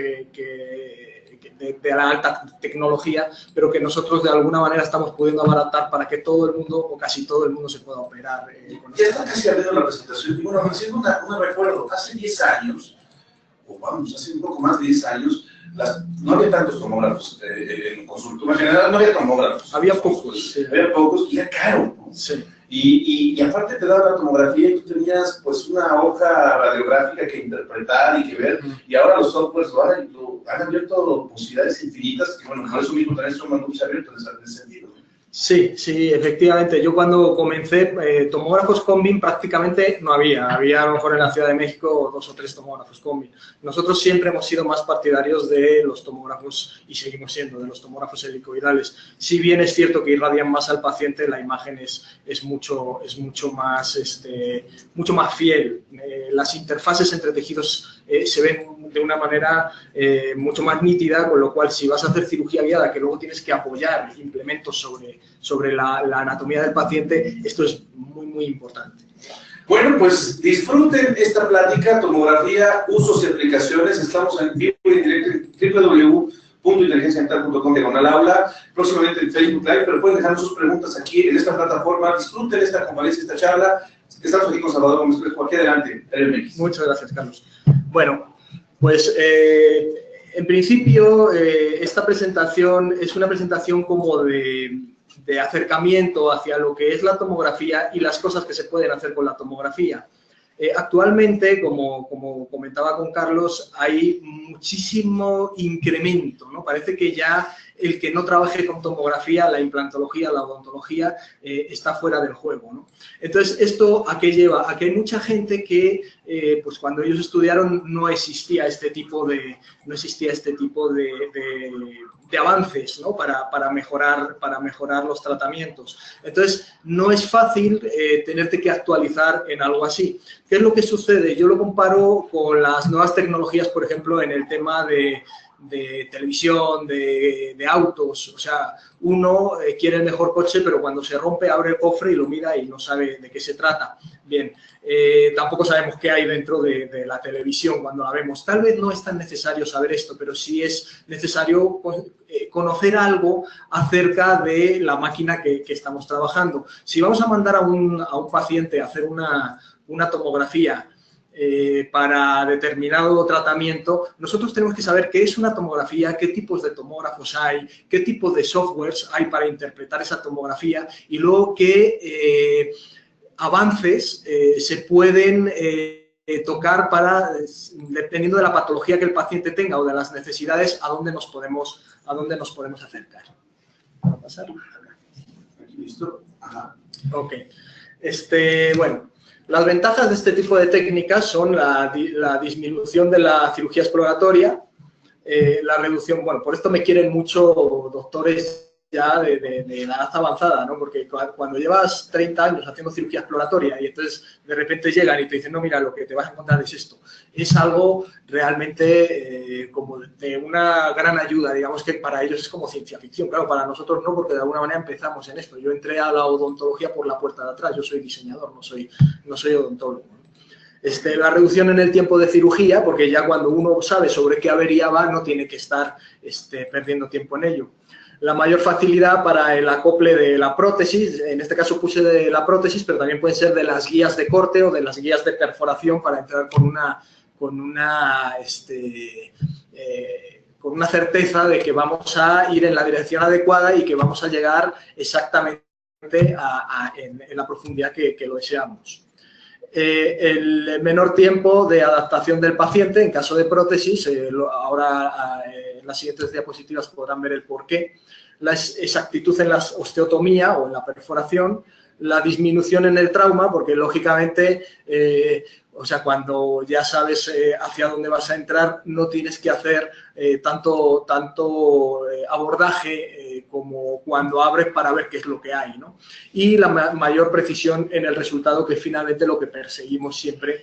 de la alta tecnología, pero que nosotros de alguna manera estamos pudiendo abaratar para que todo el mundo, o casi todo el mundo, se pueda operar. Ya está casi abriendo la presentación. Y bueno, haciendo un recuerdo, hace 10 años, o vamos, hace un poco más de 10 años, no había tantos tomógrafos en consulta. En general no había tomógrafos. Había pocos. Sí. Había pocos y era caro, ¿no? Sí. Y aparte te daban la tomografía y tú tenías pues una hoja radiográfica que interpretar y que ver, y ahora los softwares han abierto posibilidades infinitas, que bueno, por eso mismo también son muy abiertos en ese sentido. Sí, sí, efectivamente. Yo cuando comencé, tomógrafos Combin prácticamente no había. Había a lo mejor en la Ciudad de México 2 o 3 tomógrafos Combin. Nosotros siempre hemos sido más partidarios de los tomógrafos, y seguimos siendo, de los tomógrafos helicoidales. Si bien es cierto que irradian más al paciente, la imagen es mucho más fiel. Las interfaces entre tejidos se ven de una manera mucho más nítida, con lo cual si vas a hacer cirugía guiada, que luego tienes que apoyar implementos sobre la anatomía del paciente, esto es muy, muy importante. Bueno, pues disfruten esta plática, tomografía, usos y aplicaciones. Estamos en vivo y en directo en www.inteligenciadental.com/aula, próximamente en Facebook Live, pero pueden dejar sus preguntas aquí en esta plataforma. Disfruten esta conferencia, esta charla. Estamos aquí con Salvador Gómez Crespo. Aquí adelante, Muchas gracias, Carlos. Bueno, pues en principio esta presentación es una presentación como de acercamiento hacia lo que es la tomografía y las cosas que se pueden hacer con la tomografía. Actualmente, como comentaba con Carlos, hay muchísimo incremento, ¿no? Parece que ya el que no trabaje con tomografía, la implantología, la odontología, está fuera del juego, ¿no? Entonces, ¿esto a qué lleva? A que hay mucha gente que, pues cuando ellos estudiaron no existía este tipo de avances, ¿no? para mejorar los tratamientos. Entonces, no es fácil tenerte que actualizar en algo así. ¿Qué es lo que sucede? Yo lo comparo con las nuevas tecnologías, por ejemplo, en el tema de televisión, de autos. O sea, uno quiere el mejor coche, pero cuando se rompe abre el cofre y lo mira y no sabe de qué se trata. Bien, tampoco sabemos qué hay dentro de la televisión cuando la vemos. Tal vez no es tan necesario saber esto, pero sí es necesario conocer algo acerca de la máquina que estamos trabajando. Si vamos a mandar a un paciente a hacer una tomografía para determinado tratamiento, nosotros tenemos que saber qué es una tomografía, qué tipos de tomógrafos hay, qué tipos de softwares hay para interpretar esa tomografía y luego qué avances se pueden tocar para, dependiendo de la patología que el paciente tenga o de las necesidades, a dónde nos podemos acercar. ¿Va a pasar? ¿Listo? Ajá. Ok. Bueno. Las ventajas de este tipo de técnicas son la disminución de la cirugía exploratoria, la reducción, bueno, por esto me quieren mucho doctores ya de edad avanzada, ¿no? Porque cuando llevas 30 años haciendo cirugía exploratoria y entonces de repente llegan y te dicen, no, mira, lo que te vas a encontrar es esto, es algo realmente como de una gran ayuda, digamos que para ellos es como ciencia ficción, claro, para nosotros no, porque de alguna manera empezamos en esto. Yo entré a la odontología por la puerta de atrás, yo soy diseñador, no soy odontólogo. La reducción en el tiempo de cirugía, porque ya cuando uno sabe sobre qué avería va, no tiene que estar perdiendo tiempo en ello. La mayor facilidad para el acople de la prótesis, en este caso puse de la prótesis, pero también pueden ser de las guías de corte o de las guías de perforación para entrar con una certeza de que vamos a ir en la dirección adecuada y que vamos a llegar exactamente en la profundidad que lo deseamos. El menor tiempo de adaptación del paciente en caso de prótesis, ahora en las siguientes diapositivas podrán ver el porqué, la exactitud en la osteotomía o en la perforación, la disminución en el trauma, porque lógicamente, o sea, cuando ya sabes hacia dónde vas a entrar, no tienes que hacer tanto abordaje como cuando abres para ver qué es lo que hay, ¿no? Y la mayor precisión en el resultado, que es finalmente lo que perseguimos siempre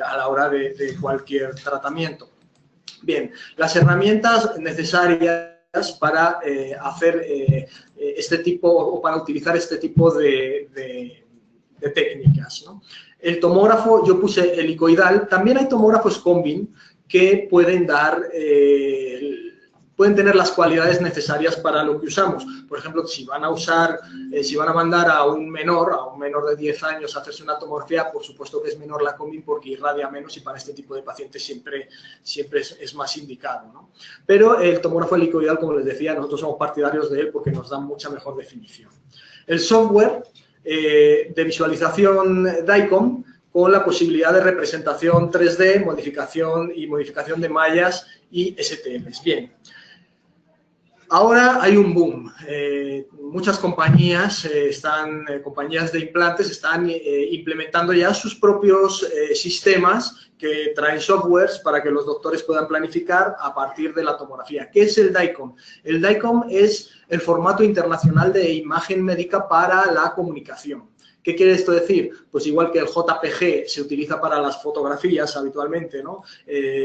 a la hora de cualquier tratamiento. Bien, las herramientas necesarias para hacer este tipo o para utilizar este tipo de técnicas, ¿no? El tomógrafo, yo puse helicoidal, también hay tomógrafos Combin que pueden tener las cualidades necesarias para lo que usamos. Por ejemplo, si van a mandar a un menor de 10 años a hacerse una tomografía, por supuesto que es menor la Combin porque irradia menos y para este tipo de pacientes siempre es más indicado, ¿no? Pero el tomógrafo helicoidal, como les decía, nosotros somos partidarios de él porque nos da mucha mejor definición. El software de visualización DICOM con la posibilidad de representación 3D, modificación de mallas y STLs. Bien. Ahora hay un boom. Muchas compañías, compañías de implantes, están implementando ya sus propios sistemas que traen softwares para que los doctores puedan planificar a partir de la tomografía. ¿Qué es el DICOM? El DICOM es el formato internacional de imagen médica para la comunicación. ¿Qué quiere esto decir? Pues igual que el JPG se utiliza para las fotografías habitualmente, ¿no?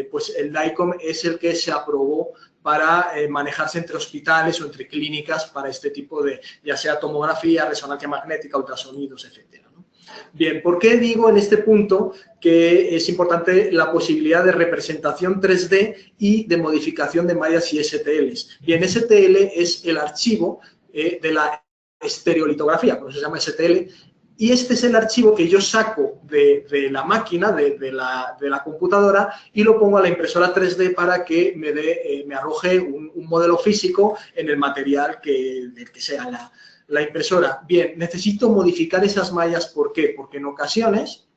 Pues el DICOM es el que se aprobó para manejarse entre hospitales o entre clínicas para este tipo de, ya sea tomografía, resonancia magnética, ultrasonidos, etcétera, ¿no? Bien, ¿por qué digo en este punto que es importante la posibilidad de representación 3D y de modificación de mallas y STLs? Bien, STL es el archivo de la estereolitografía, por eso se llama STL, y este es el archivo que yo saco de la máquina, de la computadora, y lo pongo a la impresora 3D para que me arroje un modelo físico en el material del que sea la impresora. Bien, necesito modificar esas mallas. ¿Por qué? Porque en ocasiones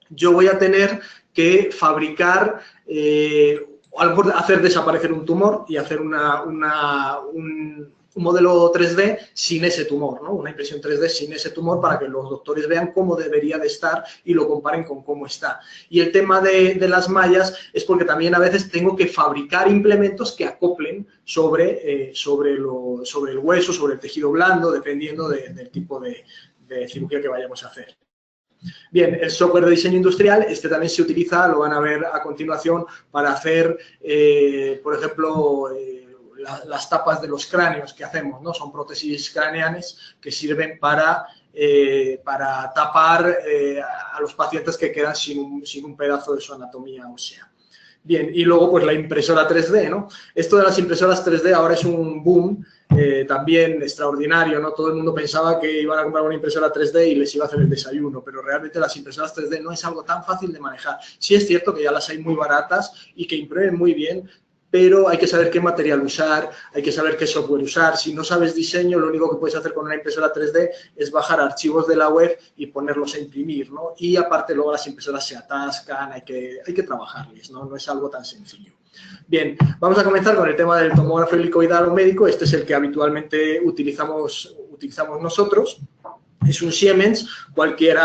yo voy a tener que fabricar, a lo mejor hacer desaparecer un tumor y hacer un modelo 3D sin ese tumor, ¿no? Una impresión 3D sin ese tumor para que los doctores vean cómo debería de estar y lo comparen con cómo está. Y el tema de las mallas es porque también a veces tengo que fabricar implementos que acoplen sobre el hueso, sobre el tejido blando, dependiendo del tipo de cirugía que vayamos a hacer. Bien, el software de diseño industrial, también se utiliza, lo van a ver a continuación, para hacer, por ejemplo, las tapas de los cráneos que hacemos, ¿no? Son prótesis craneanas que sirven para tapar a los pacientes que quedan sin un pedazo de su anatomía ósea. Bien, y luego pues la impresora 3D, ¿no? Esto de las impresoras 3D ahora es un boom también extraordinario, ¿no? Todo el mundo pensaba que iban a comprar una impresora 3D y les iba a hacer el desayuno, pero realmente las impresoras 3D no es algo tan fácil de manejar. Sí es cierto que ya las hay muy baratas y que imprimen muy bien, pero hay que saber qué material usar, hay que saber qué software usar. Si no sabes diseño, lo único que puedes hacer con una impresora 3D es bajar archivos de la web y ponerlos a imprimir, ¿no? Y aparte luego las impresoras se atascan, hay que trabajarles, ¿no? No es algo tan sencillo. Bien, vamos a comenzar con el tema del tomógrafo helicoidal o médico. Este es el que habitualmente utilizamos nosotros. es un Siemens, cualquier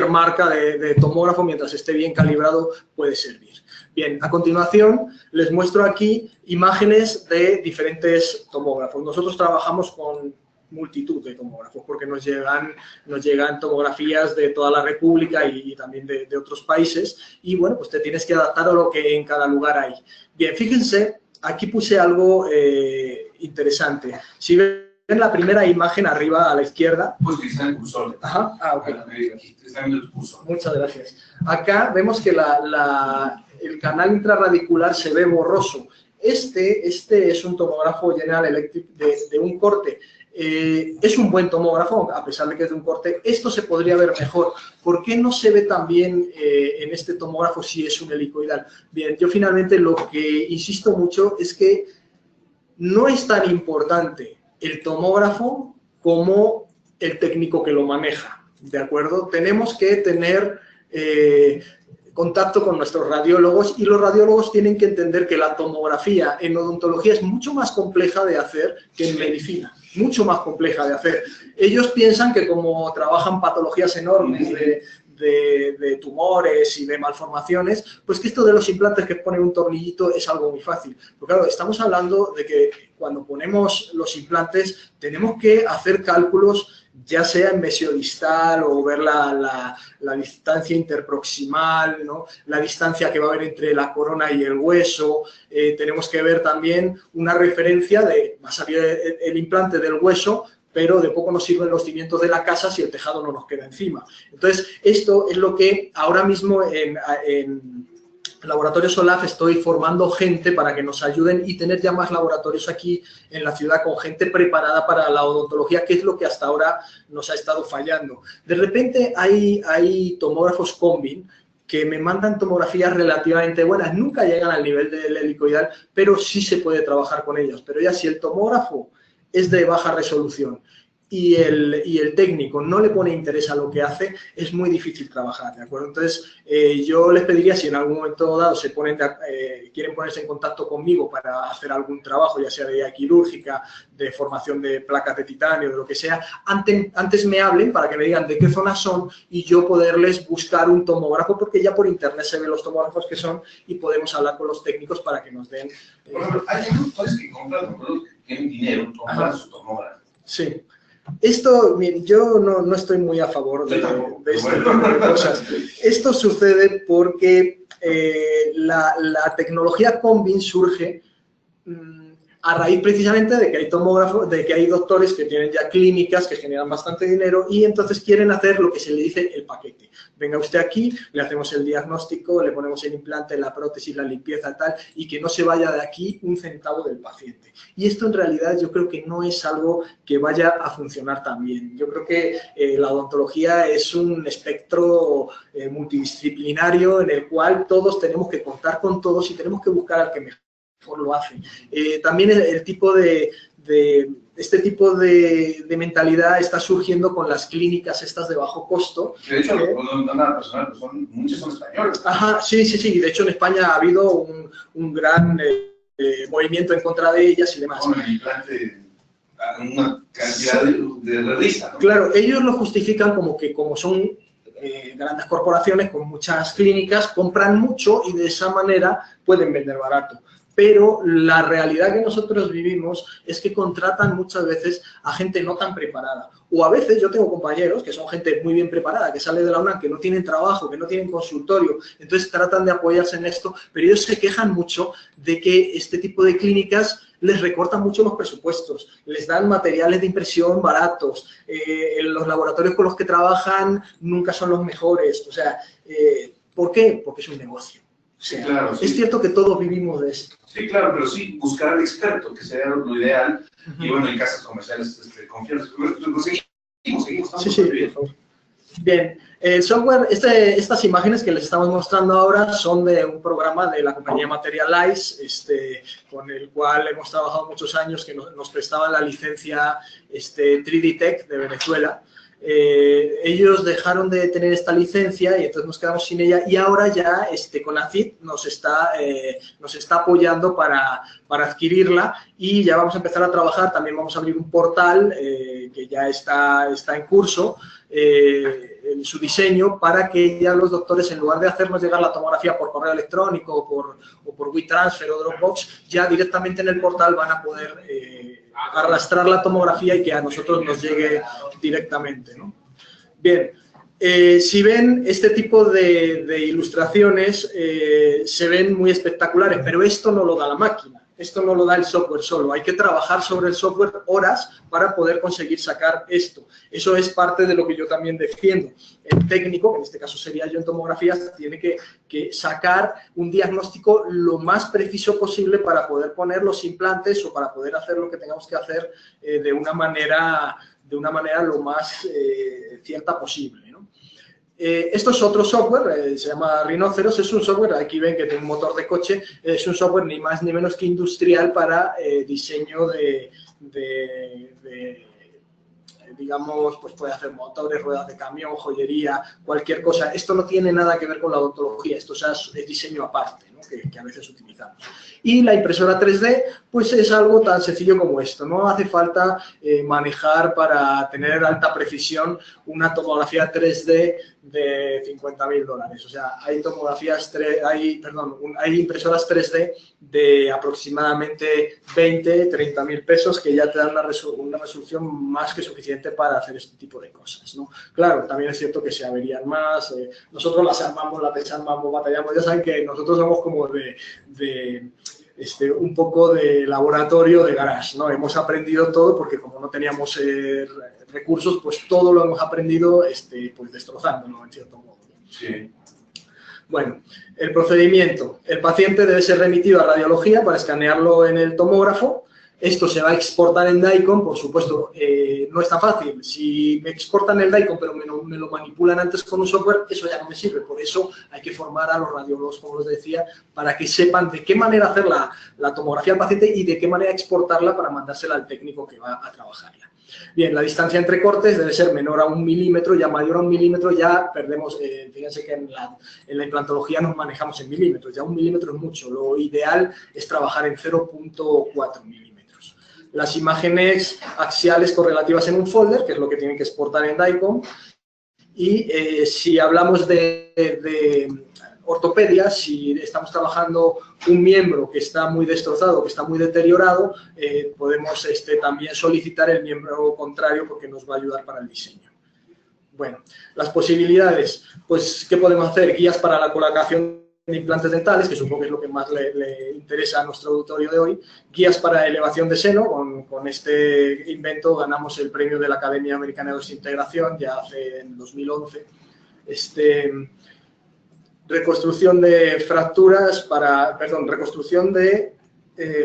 marca de tomógrafo, mientras esté bien calibrado, puede servir. Bien, a continuación les muestro aquí imágenes de diferentes tomógrafos. Nosotros trabajamos con multitud de tomógrafos porque nos llegan tomografías de toda la República y también de otros países, y bueno, pues te tienes que adaptar a lo que en cada lugar hay. Bien, fíjense, aquí puse algo interesante. Si ven la primera imagen arriba a la izquierda. Pues que está en el cursor. Ajá, ok. Está en el cursor. Muchas gracias. Acá vemos que el canal intrarradicular se ve borroso. Este es un tomógrafo General Electric de un corte. Es un buen tomógrafo, a pesar de que es de un corte. Esto se podría ver mejor. ¿Por qué no se ve tan bien en este tomógrafo si es un helicoidal? Bien, yo finalmente lo que insisto mucho es que no es tan importante el tomógrafo como el técnico que lo maneja, ¿de acuerdo? Tenemos que tener contacto con nuestros radiólogos, y los radiólogos tienen que entender que la tomografía en odontología es mucho más compleja de hacer que en medicina, mucho más compleja de hacer. Ellos piensan que como trabajan patologías enormes de tumores y de malformaciones, pues que esto de los implantes que ponen un tornillito es algo muy fácil. Pero claro, estamos hablando de que cuando ponemos los implantes tenemos que hacer cálculos, ya sea en mesiodistal o ver la distancia interproximal, ¿no? La distancia que va a haber entre la corona y el hueso. Tenemos que ver también una referencia de, va a salir el implante del hueso, pero de poco nos sirven los cimientos de la casa si el tejado no nos queda encima. Entonces, esto es lo que ahora mismo en Laboratorio Solaf estoy formando gente para que nos ayuden y tener ya más laboratorios aquí en la ciudad con gente preparada para la odontología, que es lo que hasta ahora nos ha estado fallando. De repente hay tomógrafos Combin que me mandan tomografías relativamente buenas, nunca llegan al nivel del helicoidal, pero sí se puede trabajar con ellos. Pero ya si el tomógrafo es de baja resolución y el técnico no le pone interés a lo que hace, es muy difícil trabajar, ¿de acuerdo? Entonces, yo les pediría, si en algún momento dado quieren ponerse en contacto conmigo para hacer algún trabajo, ya sea de guía quirúrgica, de formación de placas de titanio, de lo que sea, antes me hablen para que me digan de qué zonas son y yo poderles buscar un tomógrafo, porque ya por internet se ven los tomógrafos que son y podemos hablar con los técnicos para que nos den... Por ejemplo, hay doctores que compran productos que tienen dinero, compran su tomógrafo. Sí. Esto, miren, yo no estoy muy a favor de este tipo de cosas. Esto sucede porque la tecnología Combin surge a raíz precisamente de que hay tomógrafos, de que hay doctores que tienen ya clínicas que generan bastante dinero y entonces quieren hacer lo que se le dice el paquete. Venga usted aquí, le hacemos el diagnóstico, le ponemos el implante, la prótesis, la limpieza, tal, y que no se vaya de aquí un centavo del paciente. Y esto en realidad yo creo que no es algo que vaya a funcionar tan bien. Yo creo que la odontología es un espectro multidisciplinario en el cual todos tenemos que contar con todos y tenemos que buscar al que mejor lo hace. También este tipo de mentalidad está surgiendo con las clínicas estas de bajo costo. De hecho, no personal, muchos son españoles. Ajá, sí. De hecho, en España ha habido un gran movimiento en contra de ellas y demás. Con el implante, una cantidad de risa, ¿no? Claro, ellos lo justifican como que como son grandes corporaciones con muchas clínicas, compran mucho y de esa manera pueden vender barato. Pero la realidad que nosotros vivimos es que contratan muchas veces a gente no tan preparada. O a veces yo tengo compañeros que son gente muy bien preparada, que sale de la UNAM, que no tienen trabajo, que no tienen consultorio, entonces tratan de apoyarse en esto, pero ellos se quejan mucho de que este tipo de clínicas les recortan mucho los presupuestos, les dan materiales de impresión baratos, los laboratorios con los que trabajan nunca son los mejores. O sea, ¿por qué? Porque es un negocio. O sea, sí, claro, sí. Es cierto que todos vivimos de esto. Sí, claro, pero sí, buscar al experto, que sea lo ideal. Y bueno, en casas comerciales, confianza. Seguimos. Sí, bien. Por favor. Bien, el software, estas imágenes que les estamos mostrando ahora son de un programa de la compañía Materialize, con el cual hemos trabajado muchos años, que nos prestaban la licencia 3D Tech de Venezuela. ellos dejaron de tener esta licencia y entonces nos quedamos sin ella, y ahora ya CONACYT nos está apoyando para adquirirla, y ya vamos a empezar a trabajar. También vamos a abrir un portal que ya está en curso, en su diseño, para que ya los doctores, en lugar de hacernos llegar la tomografía por correo electrónico o por WeTransfer o Dropbox, ya directamente en el portal van a poder arrastrar la tomografía y que a nosotros nos llegue directamente, ¿no? Bien, si ven este tipo de ilustraciones, se ven muy espectaculares, pero esto no lo da la máquina. Esto no lo da el software solo, hay que trabajar sobre el software horas para poder conseguir sacar esto. Eso es parte de lo que yo también defiendo. El técnico, que en este caso sería yo en tomografías, tiene que sacar un diagnóstico lo más preciso posible para poder poner los implantes o para poder hacer lo que tengamos que hacer de una manera lo más cierta posible, ¿no? Esto es otro software, se llama Rhinoceros. Es un software, aquí ven que tiene un motor de coche, es un software ni más ni menos que industrial para diseño digamos, pues puede hacer motores, ruedas de camión, joyería, cualquier cosa. Esto no tiene nada que ver con la odontología, esto es diseño aparte, ¿no? que a veces utilizamos. Y la impresora 3D, pues es algo tan sencillo como esto. No hace falta manejar para tener alta precisión una tomografía 3D de $50.000. O sea, hay hay impresoras 3D de aproximadamente 20, 30.000 pesos que ya te dan una resolución más que suficiente para hacer este tipo de cosas, ¿no? Claro, también es cierto que se averían más. Nosotros las armamos, las desarmamos, batallamos. Ya saben que nosotros somos como un poco de laboratorio de garage, ¿no? Hemos aprendido todo porque como no teníamos recursos, pues todo lo hemos aprendido pues destrozándolo, en cierto modo. Sí. Bueno, el procedimiento. El paciente debe ser remitido a radiología para escanearlo en el tomógrafo. Esto se va a exportar en DICOM, por supuesto, no es tan fácil. Si me exportan el DICOM pero me lo manipulan antes con un software, eso ya no me sirve. Por eso hay que formar a los radiólogos, como les decía, para que sepan de qué manera hacer la tomografía al paciente y de qué manera exportarla para mandársela al técnico que va a trabajarla. Bien, la distancia entre cortes debe ser menor a 1 milímetro, ya mayor a 1 milímetro ya perdemos. Fíjense que en la implantología nos manejamos en milímetros, ya 1 milímetro es mucho. Lo ideal es trabajar en 0.4 milímetros. Las imágenes axiales correlativas en un folder, que es lo que tienen que exportar en DICOM. Y si hablamos de ortopedia, si estamos trabajando un miembro que está muy destrozado, que está muy deteriorado, podemos también solicitar el miembro contrario porque nos va a ayudar para el diseño. Bueno, las posibilidades, pues, ¿qué podemos hacer? Guías para la colocación de implantes dentales, que supongo que es lo que más le interesa a nuestro auditorio de hoy. Guías para elevación de seno, con este invento ganamos el premio de la Academia Americana de Osteointegración ya hace en 2011. Reconstrucción de fracturas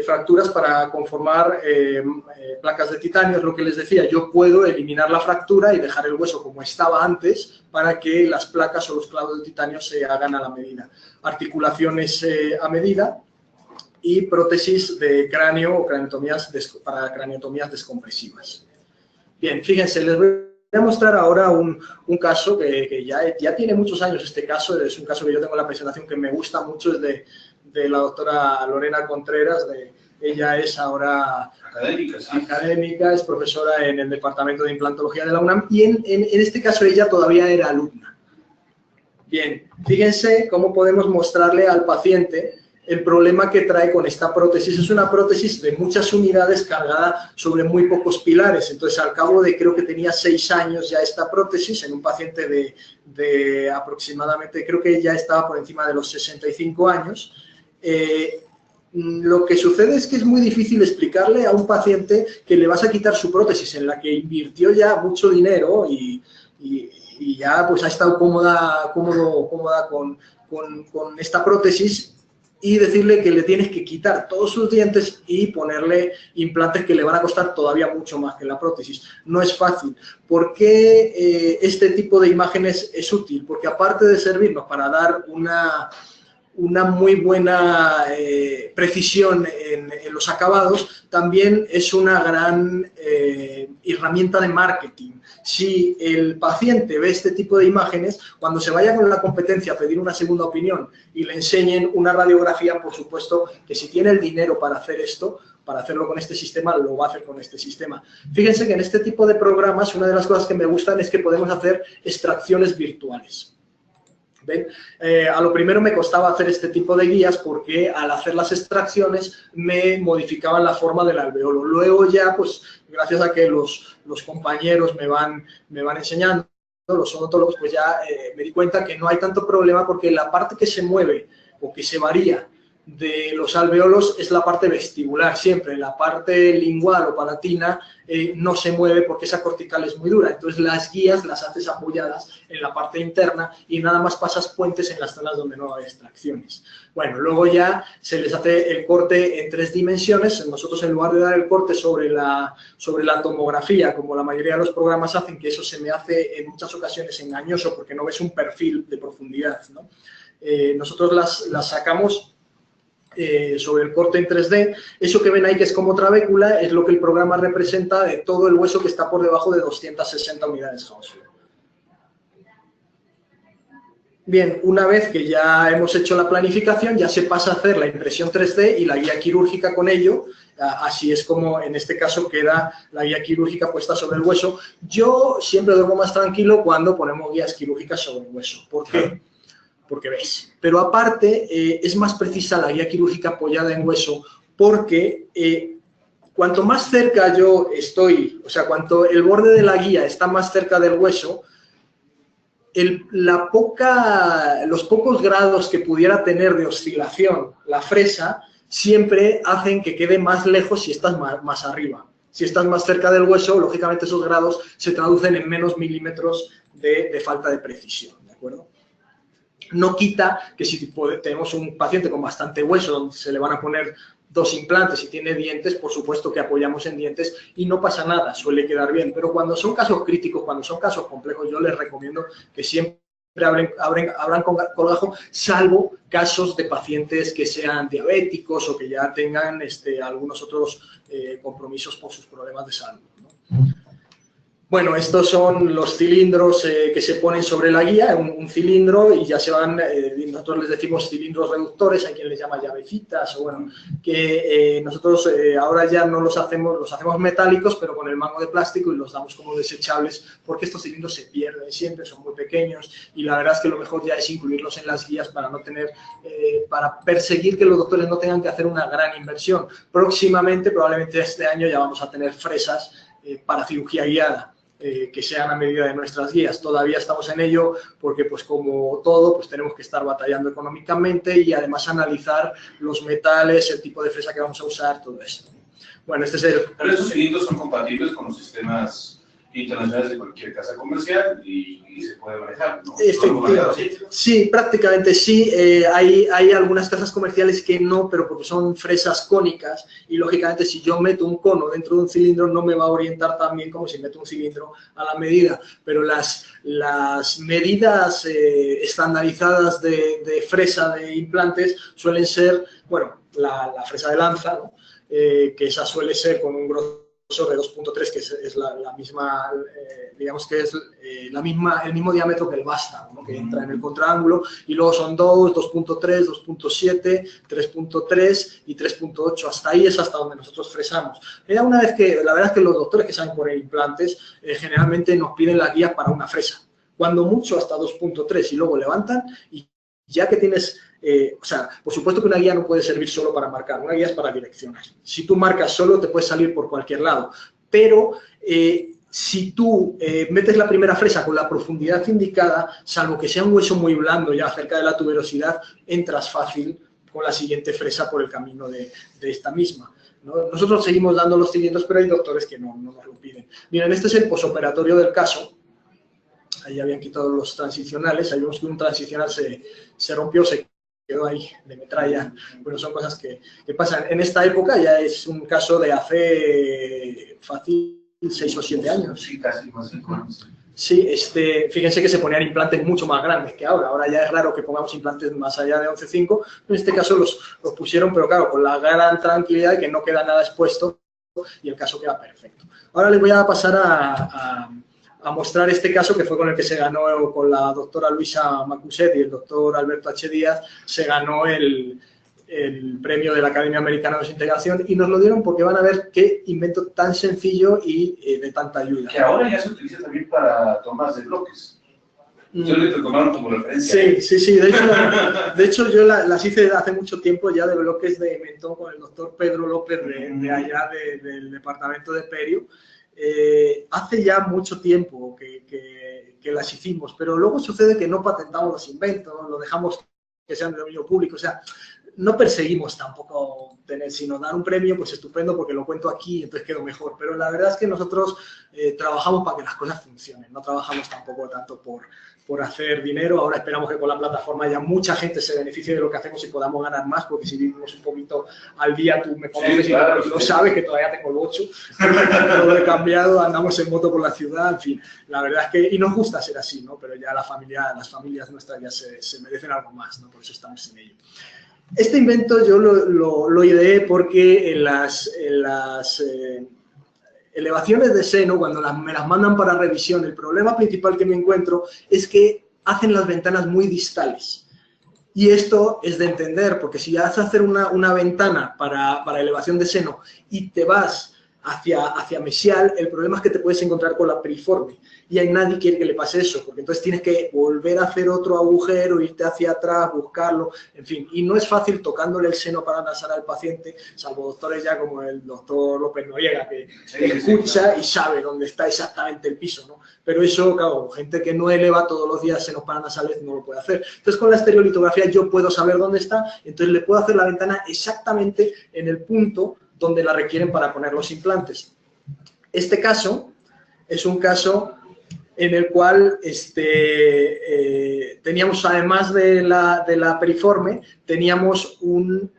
fracturas para conformar placas de titanio. Es lo que les decía, yo puedo eliminar la fractura y dejar el hueso como estaba antes para que las placas o los clavos de titanio se hagan a la medida. Articulaciones a medida y prótesis de cráneo o para craniotomías descompresivas. Bien, fíjense, les voy a mostrar ahora un caso que ya tiene muchos años. Este caso es un caso que yo tengo en la presentación que me gusta mucho, es de la doctora Lorena Contreras. Ella es ahora académica, es profesora en el Departamento de Implantología de la UNAM y en este caso ella todavía era alumna. Bien, fíjense cómo podemos mostrarle al paciente el problema que trae con esta prótesis. Es una prótesis de muchas unidades cargada sobre muy pocos pilares. Entonces, al cabo de, creo que tenía 6 años ya esta prótesis, en un paciente de aproximadamente, creo que ya estaba por encima de los 65 años. Lo que sucede es que es muy difícil explicarle a un paciente que le vas a quitar su prótesis en la que invirtió ya mucho dinero y ya pues ha estado cómoda con esta prótesis, y decirle que le tienes que quitar todos sus dientes y ponerle implantes que le van a costar todavía mucho más que la prótesis. No es fácil. ¿Por qué este tipo de imágenes es útil? Porque aparte de servirnos para dar una muy buena precisión en los acabados, también es una gran herramienta de marketing. Si el paciente ve este tipo de imágenes, cuando se vaya con la competencia a pedir una segunda opinión y le enseñen una radiografía, por supuesto que si tiene el dinero para hacer esto, para hacerlo con este sistema, lo va a hacer con este sistema. Fíjense que en este tipo de programas, una de las cosas que me gustan es que podemos hacer extracciones virtuales. ¿Ven? A lo primero me costaba hacer este tipo de guías porque al hacer las extracciones me modificaban la forma del alveolo. Luego ya, pues gracias a que los compañeros me van enseñando, los odontólogos, pues ya me di cuenta que no hay tanto problema porque la parte que se mueve o que se varía de los alveolos es la parte vestibular siempre, la parte lingual o palatina no se mueve porque esa cortical es muy dura, entonces las guías las haces apoyadas en la parte interna y nada más pasas puentes en las zonas donde no hay extracciones. Bueno, luego ya se les hace el corte en 3 dimensiones, nosotros en lugar de dar el corte sobre la tomografía, como la mayoría de los programas hacen, que eso se me hace en muchas ocasiones engañoso porque no ves un perfil de profundidad, ¿no? Nosotros las sacamos sobre el corte en 3D, eso que ven ahí que es como trabécula es lo que el programa representa de todo el hueso que está por debajo de 260 unidades Gauss. Bien, una vez que ya hemos hecho la planificación, ya se pasa a hacer la impresión 3D y la guía quirúrgica con ello, así es como en este caso queda la guía quirúrgica puesta sobre el hueso. Yo siempre duermo más tranquilo cuando ponemos guías quirúrgicas sobre el hueso. ¿Por qué? Porque ves. Pero aparte, es más precisa la guía quirúrgica apoyada en hueso porque cuanto más cerca yo estoy, o sea, cuanto el borde de la guía está más cerca del hueso, los pocos grados que pudiera tener de oscilación la fresa siempre hacen que quede más lejos si estás más arriba. Si estás más cerca del hueso, lógicamente esos grados se traducen en menos milímetros de falta de precisión, ¿de acuerdo? No quita que si tenemos un paciente con bastante hueso, donde se le van a poner 2 implantes y tiene dientes, por supuesto que apoyamos en dientes y no pasa nada, suele quedar bien. Pero cuando son casos críticos, cuando son casos complejos, yo les recomiendo que siempre abran colgajo, salvo casos de pacientes que sean diabéticos o que ya tengan algunos otros compromisos por sus problemas de salud, ¿no? Bueno, estos son los cilindros que se ponen sobre la guía, un cilindro y ya se van, nosotros les decimos cilindros reductores, hay quien les llama llavecitas, o bueno, que nosotros ahora ya no los hacemos metálicos, pero con el mango de plástico y los damos como desechables, porque estos cilindros se pierden siempre, son muy pequeños y la verdad es que lo mejor ya es incluirlos en las guías para no tener, para perseguir que los doctores no tengan que hacer una gran inversión. Próximamente, probablemente este año ya vamos a tener fresas para cirugía guiada. Que sean a medida de nuestras guías. Todavía estamos en ello porque, pues como todo, pues tenemos que estar batallando económicamente y además analizar los metales, el tipo de fresa que vamos a usar, todo esto. Bueno, este es el... Pero estos cilindros son compatibles con los sistemas internacionales de cualquier casa comercial y se puede manejar, ¿no? Sí, prácticamente sí. Hay algunas casas comerciales que no, pero porque son fresas cónicas y lógicamente si yo meto un cono dentro de un cilindro no me va a orientar tan bien como si meto un cilindro a la medida. Pero las medidas estandarizadas de fresa de implantes suelen ser, bueno, la fresa de lanza, ¿no? Que esa suele ser con un grosor de 2.3, que es la misma, digamos que es el mismo diámetro que el vástago, ¿no? Que entra en el contraángulo, y luego son 2, 2.3, 2.7, 3.3 y 3.8, hasta ahí es hasta donde nosotros fresamos. La verdad es que los doctores que saben poner implantes generalmente nos piden la guía para una fresa, cuando mucho hasta 2.3 y luego levantan y ya que tienes... o sea, por supuesto que una guía no puede servir solo para marcar, una guía es para direccionar. Si tú marcas solo, te puedes salir por cualquier lado, pero si tú metes la primera fresa con la profundidad indicada, salvo que sea un hueso muy blando ya cerca de la tuberosidad, entras fácil con la siguiente fresa por el camino de esta misma, ¿no? Nosotros seguimos dando los cilindros, pero hay doctores que no nos lo piden. Miren, este es el posoperatorio del caso. Ahí habían quitado los transicionales, ahí vemos que un transicional se rompió, se quedó ahí de metralla. Bueno, son cosas que pasan. En esta época ya es un caso de hace fácil 6 o 7 años. Sí, casi más de 5 años. Sí, fíjense que se ponían implantes mucho más grandes que ahora. Ahora ya es raro que pongamos implantes más allá de 11,5. En este caso los pusieron, pero claro, con la gran tranquilidad de que no queda nada expuesto y el caso queda perfecto. Ahora les voy a pasar a mostrar este caso que fue con el que se ganó con la doctora Luisa Macuset y el doctor Alberto H. Díaz, se ganó el premio de la Academia Americana de Desintegración y nos lo dieron porque van a ver qué invento tan sencillo y de tanta ayuda. Que ahora ya se utiliza también para tomas de bloques. Yo le tomaron como referencia. Sí. De hecho yo las hice hace mucho tiempo ya de bloques de mentón con el doctor Pedro López de allá del departamento de Perio. Hace ya mucho tiempo que las hicimos, pero luego sucede que no patentamos los inventos, lo dejamos que sean de dominio público, o sea, no perseguimos tampoco tener, sino dar un premio, pues estupendo, porque lo cuento aquí y entonces quedo mejor. Pero la verdad es que nosotros trabajamos para que las cosas funcionen, no trabajamos tampoco tanto por hacer dinero. Ahora esperamos que con la plataforma ya mucha gente se beneficie de lo que hacemos y podamos ganar más, porque si vivimos un poquito al día, tú me conoces y lo sabes, que todavía tengo el 8, no lo he cambiado, andamos en moto por la ciudad, en fin. La verdad es que, y nos gusta ser así, ¿no? Pero ya las familias nuestras ya se merecen algo más, ¿no? Por eso estamos en ello. Este invento yo lo ideé porque en las elevaciones de seno, cuando me las mandan para revisión, el problema principal que me encuentro es que hacen las ventanas muy distales. Y esto es de entender, porque si vas a hacer una ventana para elevación de seno y te vas hacia mesial, el problema es que te puedes encontrar con la piriforme. Y hay nadie quiere que le pase eso, porque entonces tienes que volver a hacer otro agujero, irte hacia atrás, buscarlo, en fin. Y no es fácil tocándole el seno paranasal al paciente, salvo doctores ya como el doctor López Noriega, que escucha y sabe dónde está exactamente el piso, ¿no? Pero eso, claro, gente que no eleva todos los días senos paranasales no lo puede hacer. Entonces, con la estereolitografía yo puedo saber dónde está, entonces le puedo hacer la ventana exactamente en el punto donde la requieren para poner los implantes. Este caso es un caso en el cual teníamos, además de la periforme, teníamos un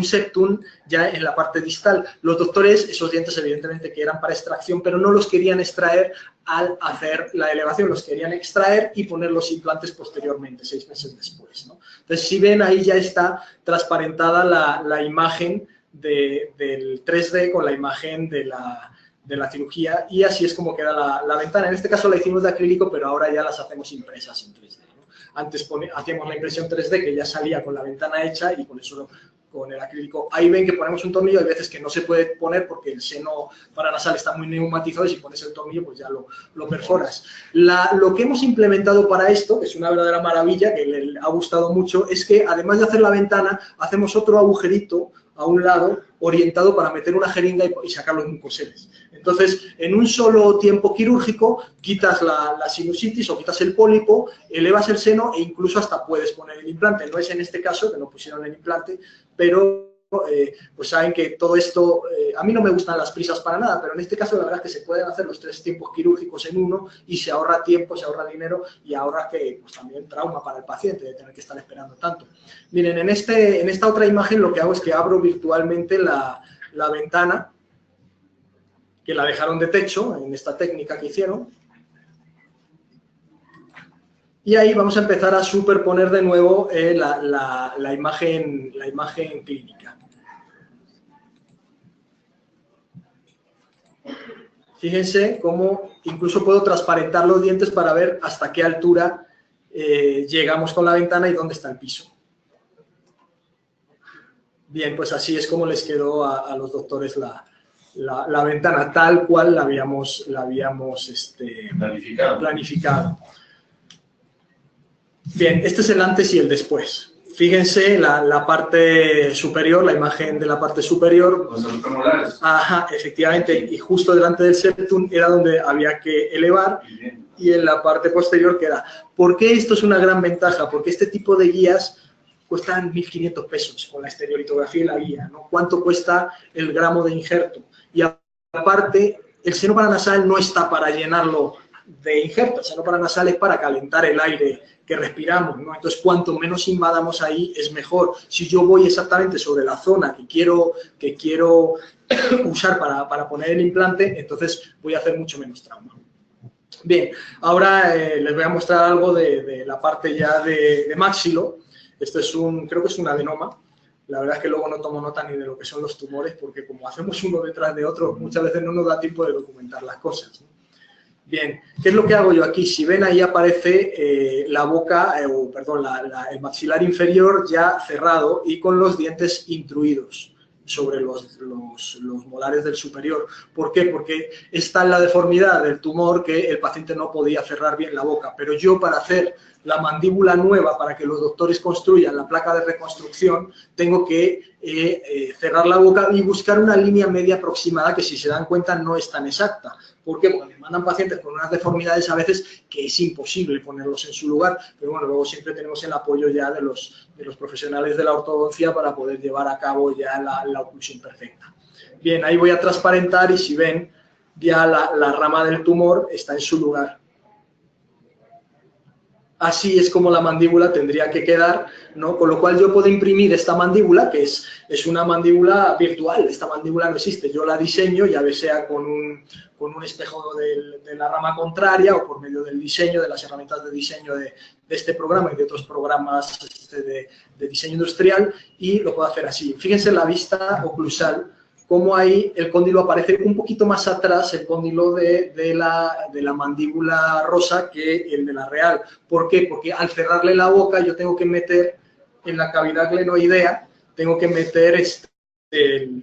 septum ya en la parte distal. Los doctores, esos dientes evidentemente que eran para extracción, pero no los querían extraer al hacer la elevación, los querían extraer y poner los implantes posteriormente, 6 meses después, ¿no? Entonces, si ven, ahí ya está transparentada la imagen del 3D con la imagen de la cirugía, y así es como queda la ventana. En este caso la hicimos de acrílico, pero ahora ya las hacemos impresas en 3D, ¿no? Antes hacíamos la impresión 3D que ya salía con la ventana hecha y con eso con el acrílico. Ahí ven que ponemos un tornillo, hay veces que no se puede poner porque el seno paranasal está muy neumatizado y si pones el tornillo pues ya lo perforas. Lo que hemos implementado para esto, que es una verdadera maravilla, que le ha gustado mucho, es que además de hacer la ventana, hacemos otro agujerito a un lado orientado para meter una jeringa y sacar los mucoseles. Entonces, en un solo tiempo quirúrgico, quitas la sinusitis o quitas el pólipo, elevas el seno e incluso hasta puedes poner el implante. No es en este caso, que no pusieron el implante, pero pues saben que todo esto, a mí no me gustan las prisas para nada, pero en este caso la verdad es que se pueden hacer los 3 tiempos quirúrgicos en uno y se ahorra tiempo, se ahorra dinero y ahorra que pues, también trauma para el paciente de tener que estar esperando tanto. Miren, en esta otra imagen lo que hago es que abro virtualmente la ventana, que la dejaron de techo en esta técnica que hicieron. Y ahí vamos a empezar a superponer de nuevo la imagen clínica. Fíjense cómo incluso puedo transparentar los dientes para ver hasta qué altura llegamos con la ventana y dónde está el piso. Bien, pues así es como les quedó a los doctores la ventana, tal cual la habíamos planificado. Bien, este es el antes y el después. Fíjense la parte superior, la imagen de la parte superior. Los premolares. Ajá, efectivamente, y justo delante del septum era donde había que elevar, y en la parte posterior queda. ¿Por qué esto es una gran ventaja? Porque este tipo de guías cuestan 1.500 pesos con la estereolitografía y la guía, ¿no? ¿Cuánto cuesta el gramo de injerto? Y aparte, el seno paranasal no está para llenarlo de injerto, el seno paranasal es para calentar el aire que respiramos, ¿no? Entonces, cuanto menos invadamos ahí, es mejor. Si yo voy exactamente sobre la zona que quiero usar para poner el implante, entonces voy a hacer mucho menos trauma. Bien, ahora les voy a mostrar algo de la parte ya de maxilo. Esto es creo que es un adenoma. La verdad es que luego no tomo nota ni de lo que son los tumores, porque como hacemos uno detrás de otro, muchas veces no nos da tiempo de documentar las cosas, ¿no? Bien, ¿qué es lo que hago yo aquí? Si ven, ahí aparece la boca, perdón, el maxilar inferior ya cerrado y con los dientes intruidos sobre los molares del superior. ¿Por qué? Porque está en la deformidad del tumor que el paciente no podía cerrar bien la boca, pero yo, para hacer la mandíbula nueva, para que los doctores construyan la placa de reconstrucción, tengo que cerrar la boca y buscar una línea media aproximada que, si se dan cuenta, no es tan exacta. ¿Por qué? Porque me mandan pacientes con unas deformidades a veces que es imposible ponerlos en su lugar, pero bueno, luego siempre tenemos el apoyo ya de los profesionales de la ortodoncia para poder llevar a cabo ya la oclusión perfecta. Bien, ahí voy a transparentar y, si ven, ya la rama del tumor está en su lugar. Así es como la mandíbula tendría que quedar, ¿no? Con lo cual yo puedo imprimir esta mandíbula, que es una mandíbula virtual. Esta mandíbula no existe, yo la diseño, ya sea con un espejo de la rama contraria o por medio del diseño, de las herramientas de diseño de este programa y de otros programas de diseño industrial, y lo puedo hacer así. Fíjense la vista oclusal, cómo ahí el cóndilo aparece un poquito más atrás, el cóndilo de la mandíbula rosa, que el de la real. ¿Por qué? Porque al cerrarle la boca yo tengo que meter en la cavidad glenoidea, tengo que meter el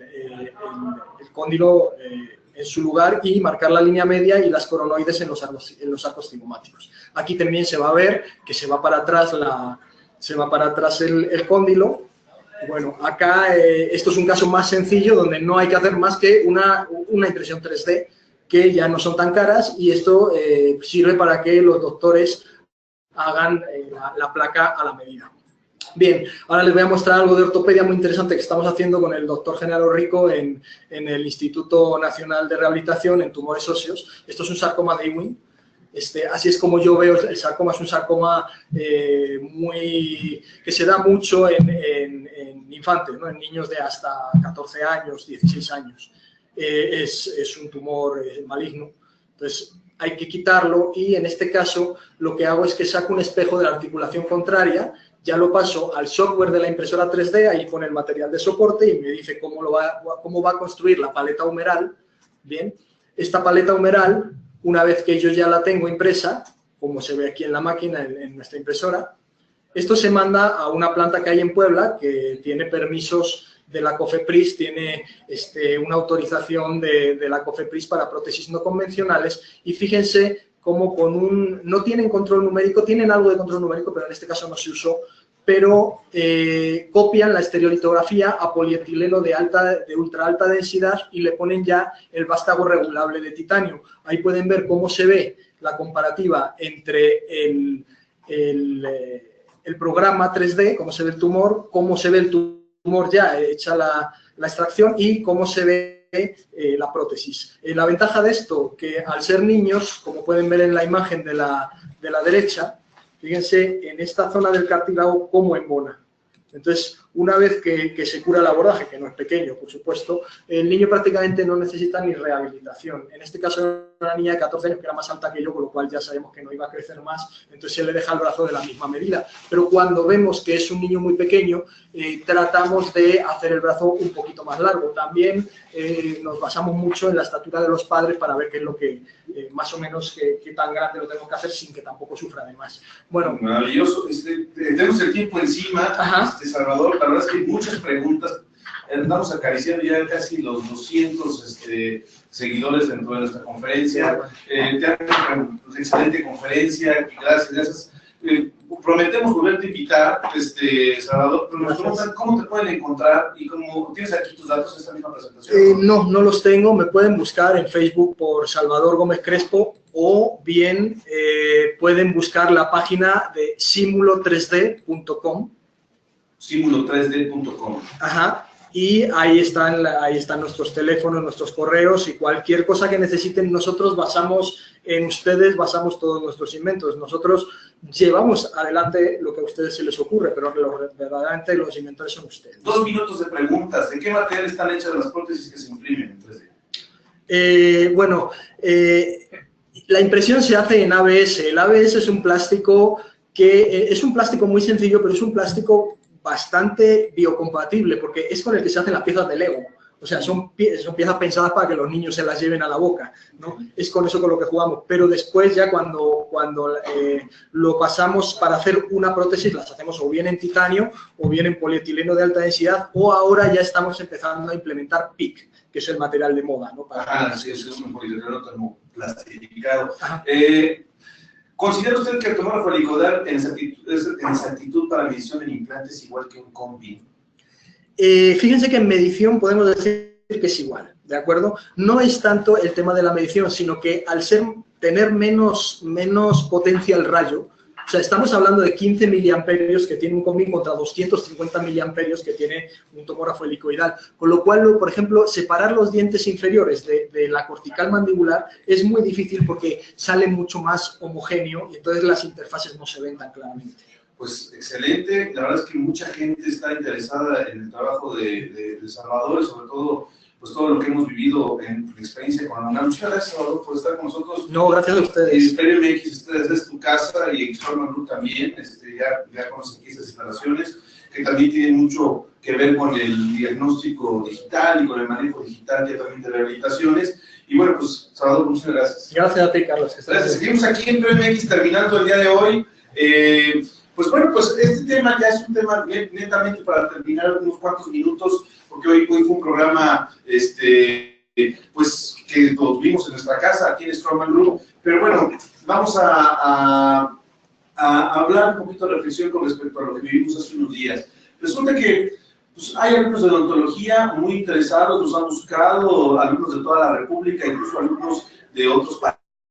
cóndilo en su lugar y marcar la línea media y las coronoides en los arcos cigomáticos. Aquí también se va a ver que se va para atrás el cóndilo. Bueno, acá esto es un caso más sencillo, donde no hay que hacer más que una impresión 3D, que ya no son tan caras, y esto sirve para que los doctores hagan la placa a la medida. Bien, ahora les voy a mostrar algo de ortopedia muy interesante que estamos haciendo con el doctor Genaro Rico en el Instituto Nacional de Rehabilitación en tumores óseos. Esto es un sarcoma de Ewing. Así es como yo veo el sarcoma. Es un sarcoma que se da mucho en infantes, ¿no? En niños de hasta 14 años, 16 años. Es un tumor maligno. Entonces, hay que quitarlo, y en este caso lo que hago es que saco un espejo de la articulación contraria, ya lo paso al software de la impresora 3D, ahí pone el material de soporte y me dice cómo va a construir la paleta humeral. Bien, esta paleta humeral, una vez que yo ya la tengo impresa, como se ve aquí en la máquina, en nuestra impresora, esto se manda a una planta que hay en Puebla, que tiene permisos de la COFEPRIS, tiene una autorización de la COFEPRIS para prótesis no convencionales, y fíjense cómo no tienen control numérico, tienen algo de control numérico, pero en este caso no se usó, pero copian la estereolitografía a polietileno de ultra alta densidad y le ponen ya el vástago regulable de titanio. Ahí pueden ver cómo se ve la comparativa entre el programa 3D, cómo se ve el tumor, cómo se ve el tumor ya hecha la extracción y cómo se ve la prótesis. La ventaja de esto, que al ser niños, como pueden ver en la imagen de la derecha, fíjense en esta zona del cartílago cómo embona. Entonces, una vez que se cura el abordaje, que no es pequeño, por supuesto, el niño prácticamente no necesita ni rehabilitación. En este caso era una niña de 14 años que era más alta que yo, con lo cual ya sabemos que no iba a crecer más, entonces se le deja el brazo de la misma medida. Pero cuando vemos que es un niño muy pequeño, tratamos de hacer el brazo un poquito más largo. También nos basamos mucho en la estatura de los padres para ver qué es lo que, más o menos, qué tan grande lo tenemos que hacer sin que tampoco sufra de más. Bueno, maravilloso. Tenemos el tiempo encima, Salvador. La verdad es que hay muchas preguntas. Andamos acariciando ya casi los 200 seguidores dentro de nuestra conferencia. Te han una excelente conferencia. Gracias. Prometemos volverte a invitar, Salvador, pero nos preguntan cómo te pueden encontrar y cómo tienes aquí tus datos en esta misma presentación. No los tengo. Me pueden buscar en Facebook por Salvador Gómez Crespo, o bien pueden buscar la página de simulo3d.com. Simulo3d.com. Ajá. Y ahí están nuestros teléfonos, nuestros correos, y cualquier cosa que necesiten. Nosotros basamos todos nuestros inventos. Nosotros llevamos adelante lo que a ustedes se les ocurre, pero verdaderamente los inventores son ustedes. 2 minutos de preguntas. ¿De qué material están hechas las prótesis que se imprimen en 3D? La impresión se hace en ABS. El ABS es un plástico es un plástico muy sencillo, pero es un plástico bastante biocompatible, porque es con el que se hacen las piezas de Lego. O sea, son piezas pensadas para que los niños se las lleven a la boca, ¿no? Es con eso con lo que jugamos. Pero después ya cuando lo pasamos para hacer una prótesis, las hacemos o bien en titanio o bien en polietileno de alta densidad, o ahora ya estamos empezando a implementar PIC, que es el material de moda, ¿no? Sí, es un polietileno termoplastificado. ¿Considera usted que el tomógrafo helicoidal en exactitud para medición en implantes es igual que un combi? Fíjense que en medición podemos decir que es igual, ¿de acuerdo? No es tanto el tema de la medición, sino que al tener menos potencia el rayo, o sea, estamos hablando de 15 miliamperios que tiene un combi contra 250 miliamperios que tiene un tomógrafo helicoidal, con lo cual, por ejemplo, separar los dientes inferiores de la cortical mandibular es muy difícil porque sale mucho más homogéneo y entonces las interfaces no se ven tan claramente. Pues excelente, la verdad es que mucha gente está interesada en el trabajo de Salvador, y sobre todo, pues todo lo que hemos vivido en experiencia con la UNAM. Muchas gracias, Salvador, por estar con nosotros. No, gracias a ustedes. Perio MX, ustedes es tu casa, y Extrema Group también, ya conocen aquí estas instalaciones, que también tienen mucho que ver con el diagnóstico digital y con el manejo digital ya también de rehabilitaciones. Y bueno, pues, Salvador, muchas gracias. Gracias a ti, Carlos. Gracias. Seguimos aquí en Perio MX terminando el día de hoy. Pues bueno, pues este tema ya es un tema netamente para terminar unos cuantos minutos, porque hoy fue un programa pues que lo tuvimos en nuestra casa, aquí en Strongman Group, pero bueno, vamos a hablar un poquito de reflexión con respecto a lo que vivimos hace unos días. Resulta que pues, hay alumnos de odontología muy interesados, nos han buscado, alumnos de toda la República, incluso alumnos de otros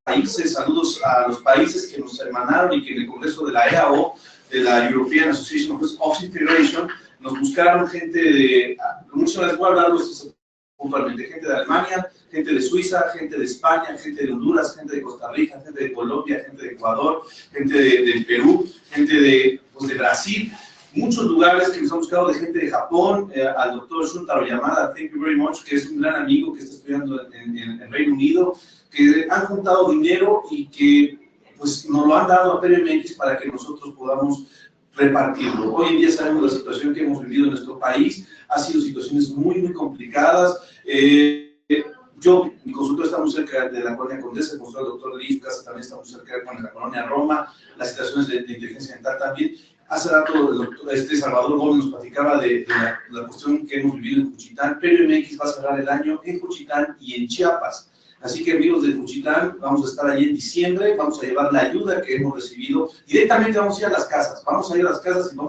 países. Saludos a los países que nos hermanaron y que en el Congreso de la EAO, de la European Association of Integration, nos buscaron gente de, muchas les voy a hablar puntualmente, gente de Alemania, gente de Suiza, gente de España, gente de Honduras, gente de Costa Rica, gente de Colombia, gente de Ecuador, gente de Perú, gente de Brasil, muchos lugares que nos han buscado, de gente de Japón, al doctor Shuntaro Yamada, thank you very much, que es un gran amigo que está estudiando en Reino Unido, que han juntado dinero y que pues nos lo han dado a Perio MX para que nosotros podamos repartirlo. Hoy en día sabemos la situación que hemos vivido en nuestro país, ha sido situaciones muy complicadas. Mi consultor está muy cerca de la colonia Condesa, el consultor del doctor Liz Casa también está muy cerca de la colonia Roma, las situaciones de inteligencia dental también. Hace rato el doctor, Salvador Gómez nos platicaba de la cuestión que hemos vivido en Juchitán. Perio MX va a cerrar el año en Juchitán y en Chiapas. Así que, amigos de Juchitán, vamos a estar allí en diciembre, vamos a llevar la ayuda que hemos recibido, directamente vamos a ir a las casas, y vamos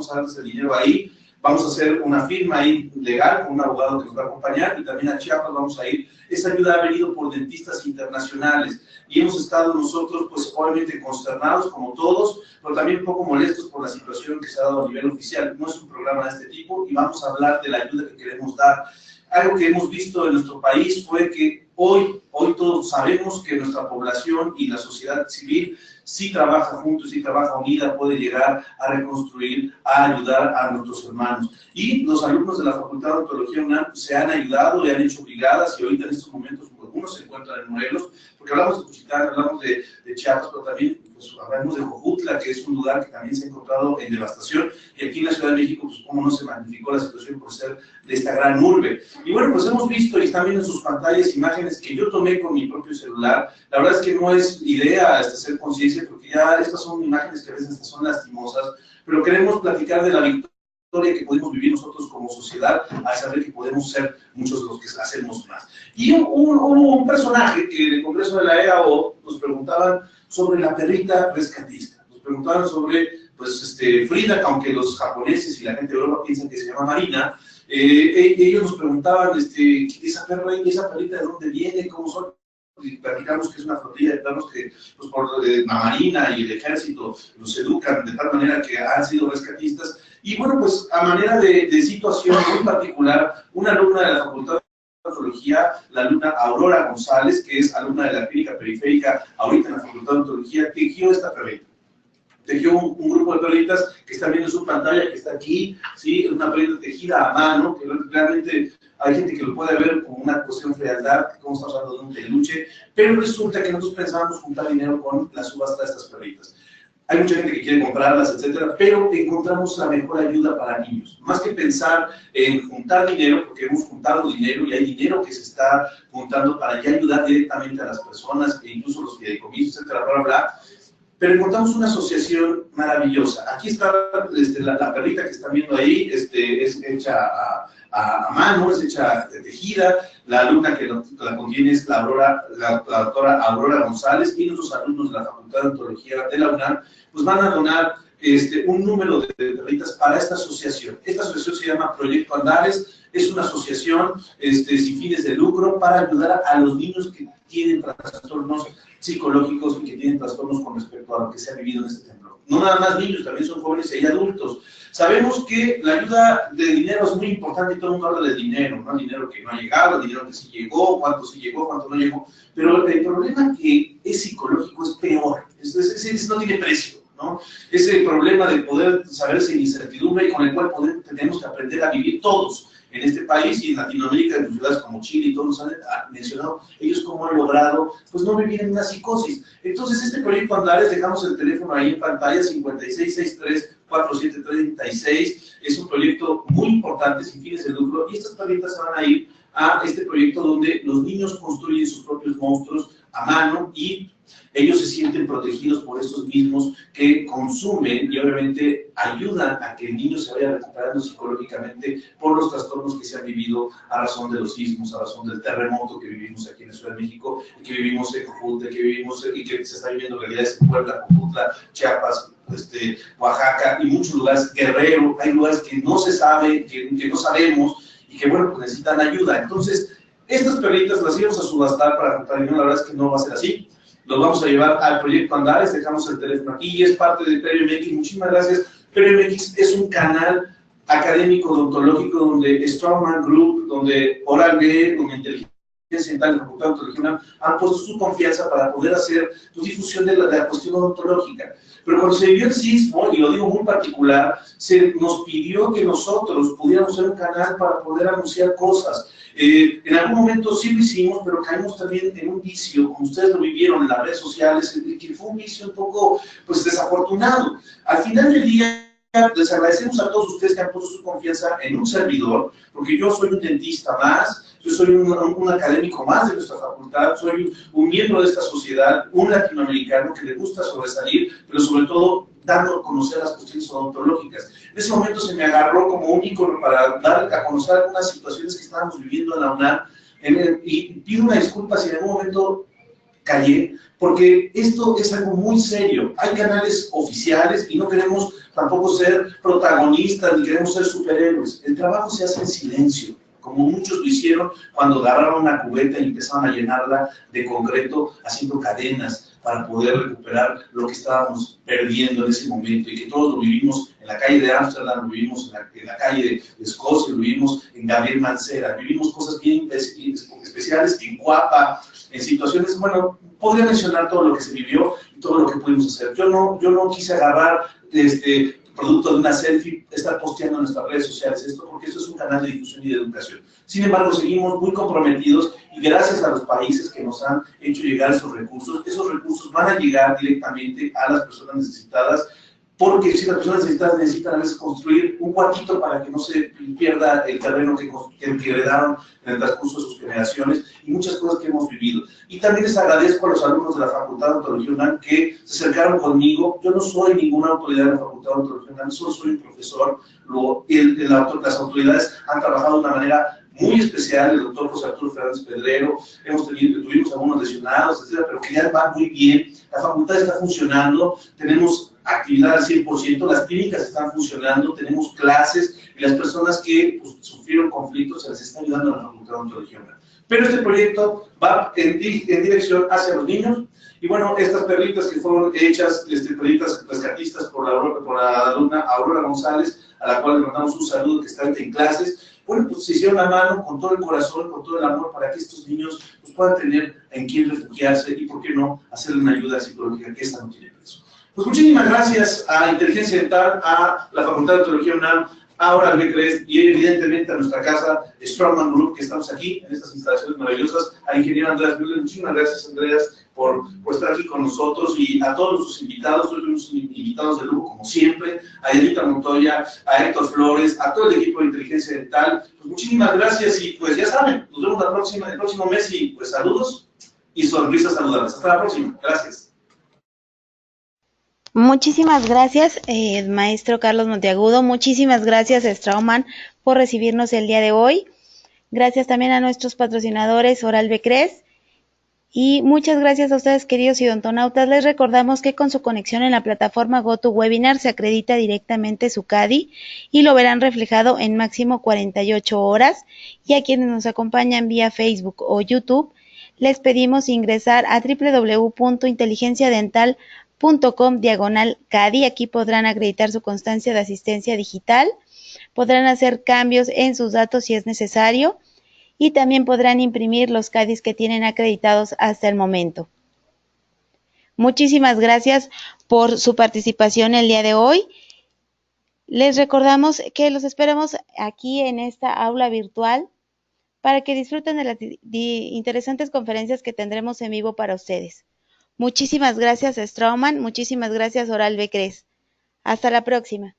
a darles el dinero ahí, vamos a hacer una firma ahí legal con un abogado que nos va a acompañar, y también a Chiapas vamos a ir. Esa ayuda ha venido por dentistas internacionales, y hemos estado nosotros, pues, obviamente consternados, como todos, pero también un poco molestos por la situación que se ha dado a nivel oficial. No es un programa de este tipo, y vamos a hablar de la ayuda que queremos dar. Algo que hemos visto en nuestro país fue que hoy todos sabemos que nuestra población y la sociedad civil sí trabaja juntos, sí trabaja unida, puede llegar a reconstruir, a ayudar a nuestros hermanos. Y los alumnos de la Facultad de Odontología UNAM se han ayudado, le han hecho brigadas, y ahorita en estos momentos algunos se encuentran en Morelos, porque hablamos de Juchitán, hablamos de Chiapas, pero también pues, hablamos de Jojutla, que es un lugar que también se ha encontrado en devastación, y aquí en la Ciudad de México, pues cómo no se magnificó la situación por ser de esta gran urbe. Y bueno, pues hemos visto, y están viendo en sus pantallas, imágenes que yo tomé con mi propio celular. La verdad es que no es idea hacer conciencia, porque ya estas son imágenes que a veces son lastimosas, pero queremos platicar de la victoria que podemos vivir nosotros como sociedad, al saber que podemos ser muchos de los que hacemos más. Y un personaje que en el Congreso de la EAO nos preguntaban sobre la perrita rescatista, nos preguntaban sobre pues, Frida, aunque los japoneses y la gente de Europa piensan que se llama Marina, ellos nos preguntaban, esa perrita de dónde viene, cómo son. Y platicamos que es una flotilla de perros que pues, por la Marina y el Ejército los educan de tal manera que han sido rescatistas. Y bueno, pues a manera de situación muy particular, una alumna de la Facultad de Odontología, la alumna Aurora González, que es alumna de la clínica periférica ahorita en la Facultad de Odontología, tejió esta perrita. tejió un grupo de perritas que están viendo en su pantalla, que está aquí, ¿sí? Una perrita tejida a mano, que realmente hay gente que lo puede ver como una cuestión de fealdad, como estamos hablando de un peluche, pero resulta que nosotros pensábamos juntar dinero con la subasta de estas perritas. Hay mucha gente que quiere comprarlas, etcétera, pero encontramos la mejor ayuda para niños. Más que pensar en juntar dinero, porque hemos juntado dinero y hay dinero que se está juntando para ya ayudar directamente a las personas, e incluso los fideicomisos, etcétera, bla, bla, bla. Pero encontramos una asociación maravillosa. Aquí está la perrita que están viendo ahí, es hecha a mano, es hecha de tejida. La alumna que la contiene es la doctora Aurora González, y nuestros alumnos de la Facultad de Odontología de la UNAM pues van a donar un número de perritas para esta asociación. Esta asociación se llama Proyecto Andares, es una asociación sin fines de lucro para ayudar a los niños que tienen trastornos psicológicos y que tienen trastornos con respecto a lo que se ha vivido en este templo. No nada más niños, también son jóvenes y hay adultos. Sabemos que la ayuda de dinero es muy importante y todo el mundo habla de dinero, ¿no? Dinero que no ha llegado, dinero que sí llegó, cuánto no llegó, pero el problema que es psicológico es peor, no tiene precio, ¿no? Ese problema de poder saberse en incertidumbre y con el cual tenemos que aprender a vivir todos en este país y en Latinoamérica, en ciudades como Chile y todos nos han mencionado ellos cómo han logrado pues no vivir en una psicosis. Entonces este proyecto Andares, dejamos el teléfono ahí en pantalla, 5663-4736, es un proyecto muy importante sin fines de lucro y estas perritas se van a ir a este proyecto donde los niños construyen sus propios monstruos a mano y ellos se sienten protegidos por estos mismos que consumen y obviamente ayudan a que el niño se vaya recuperando psicológicamente por los trastornos que se han vivido a razón de los sismos, a razón del terremoto que vivimos aquí en la Ciudad de México, y que vivimos en Cojutla, y que se está viviendo realidades en Puebla, Cojutla, Chiapas, Oaxaca y muchos lugares, Guerrero, hay lugares que no se sabe, que no sabemos y que bueno, pues necesitan ayuda. Entonces, estas perritas las íbamos a subastar para juntar dinero, la verdad es que no va a ser así. Los vamos a llevar al Proyecto Andares, dejamos el teléfono aquí y es parte de Perio MX. Muchísimas gracias. Perio MX es un canal académico odontológico donde Strongman Group, donde Oral B, donde Inteligencia Dental y la Facultad de Odontología han puesto su confianza para poder hacer difusión de la cuestión odontológica. Pero cuando se vivió el sismo, y lo digo muy particular, se nos pidió que nosotros pudiéramos ser un canal para poder anunciar cosas. En algún momento sí lo hicimos, pero caímos también en un vicio, como ustedes lo vivieron en las redes sociales, que fue un vicio un poco pues, desafortunado. Al final del día, les agradecemos a todos ustedes que han puesto su confianza en un servidor, porque yo soy un dentista más, yo soy un académico más de nuestra facultad, soy un miembro de esta sociedad, un latinoamericano que le gusta sobresalir, pero sobre todo dando a conocer las cuestiones odontológicas. En ese momento se me agarró como un ícono para dar a conocer algunas situaciones que estábamos viviendo en la UNAM, y pido una disculpa si en algún momento callé, porque esto es algo muy serio. Hay canales oficiales y no queremos tampoco ser protagonistas ni queremos ser superhéroes. El trabajo se hace en silencio, como muchos lo hicieron cuando agarraron una cubeta y empezaron a llenarla de concreto haciendo cadenas para poder recuperar lo que estábamos perdiendo en ese momento, y que todos lo vivimos en la calle de Ámsterdam, lo vivimos en la calle de Escocia, lo vivimos en Gabriel Mancera, vivimos cosas bien especiales en Cuapa, en situaciones, bueno, podría mencionar todo lo que se vivió y todo lo que pudimos hacer. Yo no quise agarrar producto de una selfie, estar posteando en nuestras redes sociales esto, porque esto es un canal de difusión y de educación. Sin embargo, seguimos muy comprometidos y gracias a los países que nos han hecho llegar esos recursos van a llegar directamente a las personas necesitadas, porque si las personas necesitadas necesitan a veces construir un cuartito para que no se pierda el terreno que heredaron en el transcurso de sus generaciones y muchas cosas que hemos vivido. Y también les agradezco a los alumnos de la Facultad de Odontología UNAM que se acercaron conmigo. Yo no soy ninguna autoridad de la Facultad de Odontología UNAM, solo soy un profesor. Las autoridades han trabajado de una manera muy especial, el doctor José Arturo Fernández Pedrero, tuvimos algunos lesionados, etcétera, pero que ya va muy bien, la facultad está funcionando, tenemos actividad al 100%, las clínicas están funcionando, tenemos clases, y las personas que pues, sufrieron conflictos se les está ayudando a la Facultad de Odontología. Pero este proyecto va en dirección hacia los niños, y bueno, estas perritas que fueron hechas, perritas rescatistas por la alumna Aurora González, a la cual le mandamos un saludo, que está en clases, bueno, pues se hicieron la mano con todo el corazón, con todo el amor, para que estos niños pues, puedan tener en quién refugiarse y, por qué no, hacerle una ayuda psicológica, que esta no tiene precio. Pues muchísimas gracias a Inteligencia Dental, a la Facultad de Odontología UNAM, a Oral B. Crest y evidentemente a nuestra casa Strongman Group, que estamos aquí en estas instalaciones maravillosas, al ingeniero Andreas Müller. Muchísimas gracias, Andreas, por estar aquí con nosotros, y a todos nuestros invitados. Hoy tenemos invitados de lujo, como siempre, a Edita Montoya, a Héctor Flores, a todo el equipo de Inteligencia Dental. Pues muchísimas gracias, y pues ya saben, nos vemos el próximo mes, y pues saludos y sonrisas saludables. Hasta la próxima. Gracias. Muchísimas gracias, maestro Carlos Monteagudo. Muchísimas gracias, Straumann, por recibirnos el día de hoy. Gracias también a nuestros patrocinadores Oral B. Crest. Y muchas gracias a ustedes, queridos odontonautas. Les recordamos que con su conexión en la plataforma GoToWebinar se acredita directamente su CADI y lo verán reflejado en máximo 48 horas. Y a quienes nos acompañan vía Facebook o YouTube, les pedimos ingresar a www.inteligenciadental.com/CADI. Aquí podrán acreditar su constancia de asistencia digital, podrán hacer cambios en sus datos si es necesario, y también podrán imprimir los CADIs que tienen acreditados hasta el momento. Muchísimas gracias por su participación el día de hoy. Les recordamos que los esperamos aquí en esta aula virtual para que disfruten de las interesantes conferencias que tendremos en vivo para ustedes. Muchísimas gracias, Straumann. Muchísimas gracias, Oral B. Crest. Hasta la próxima.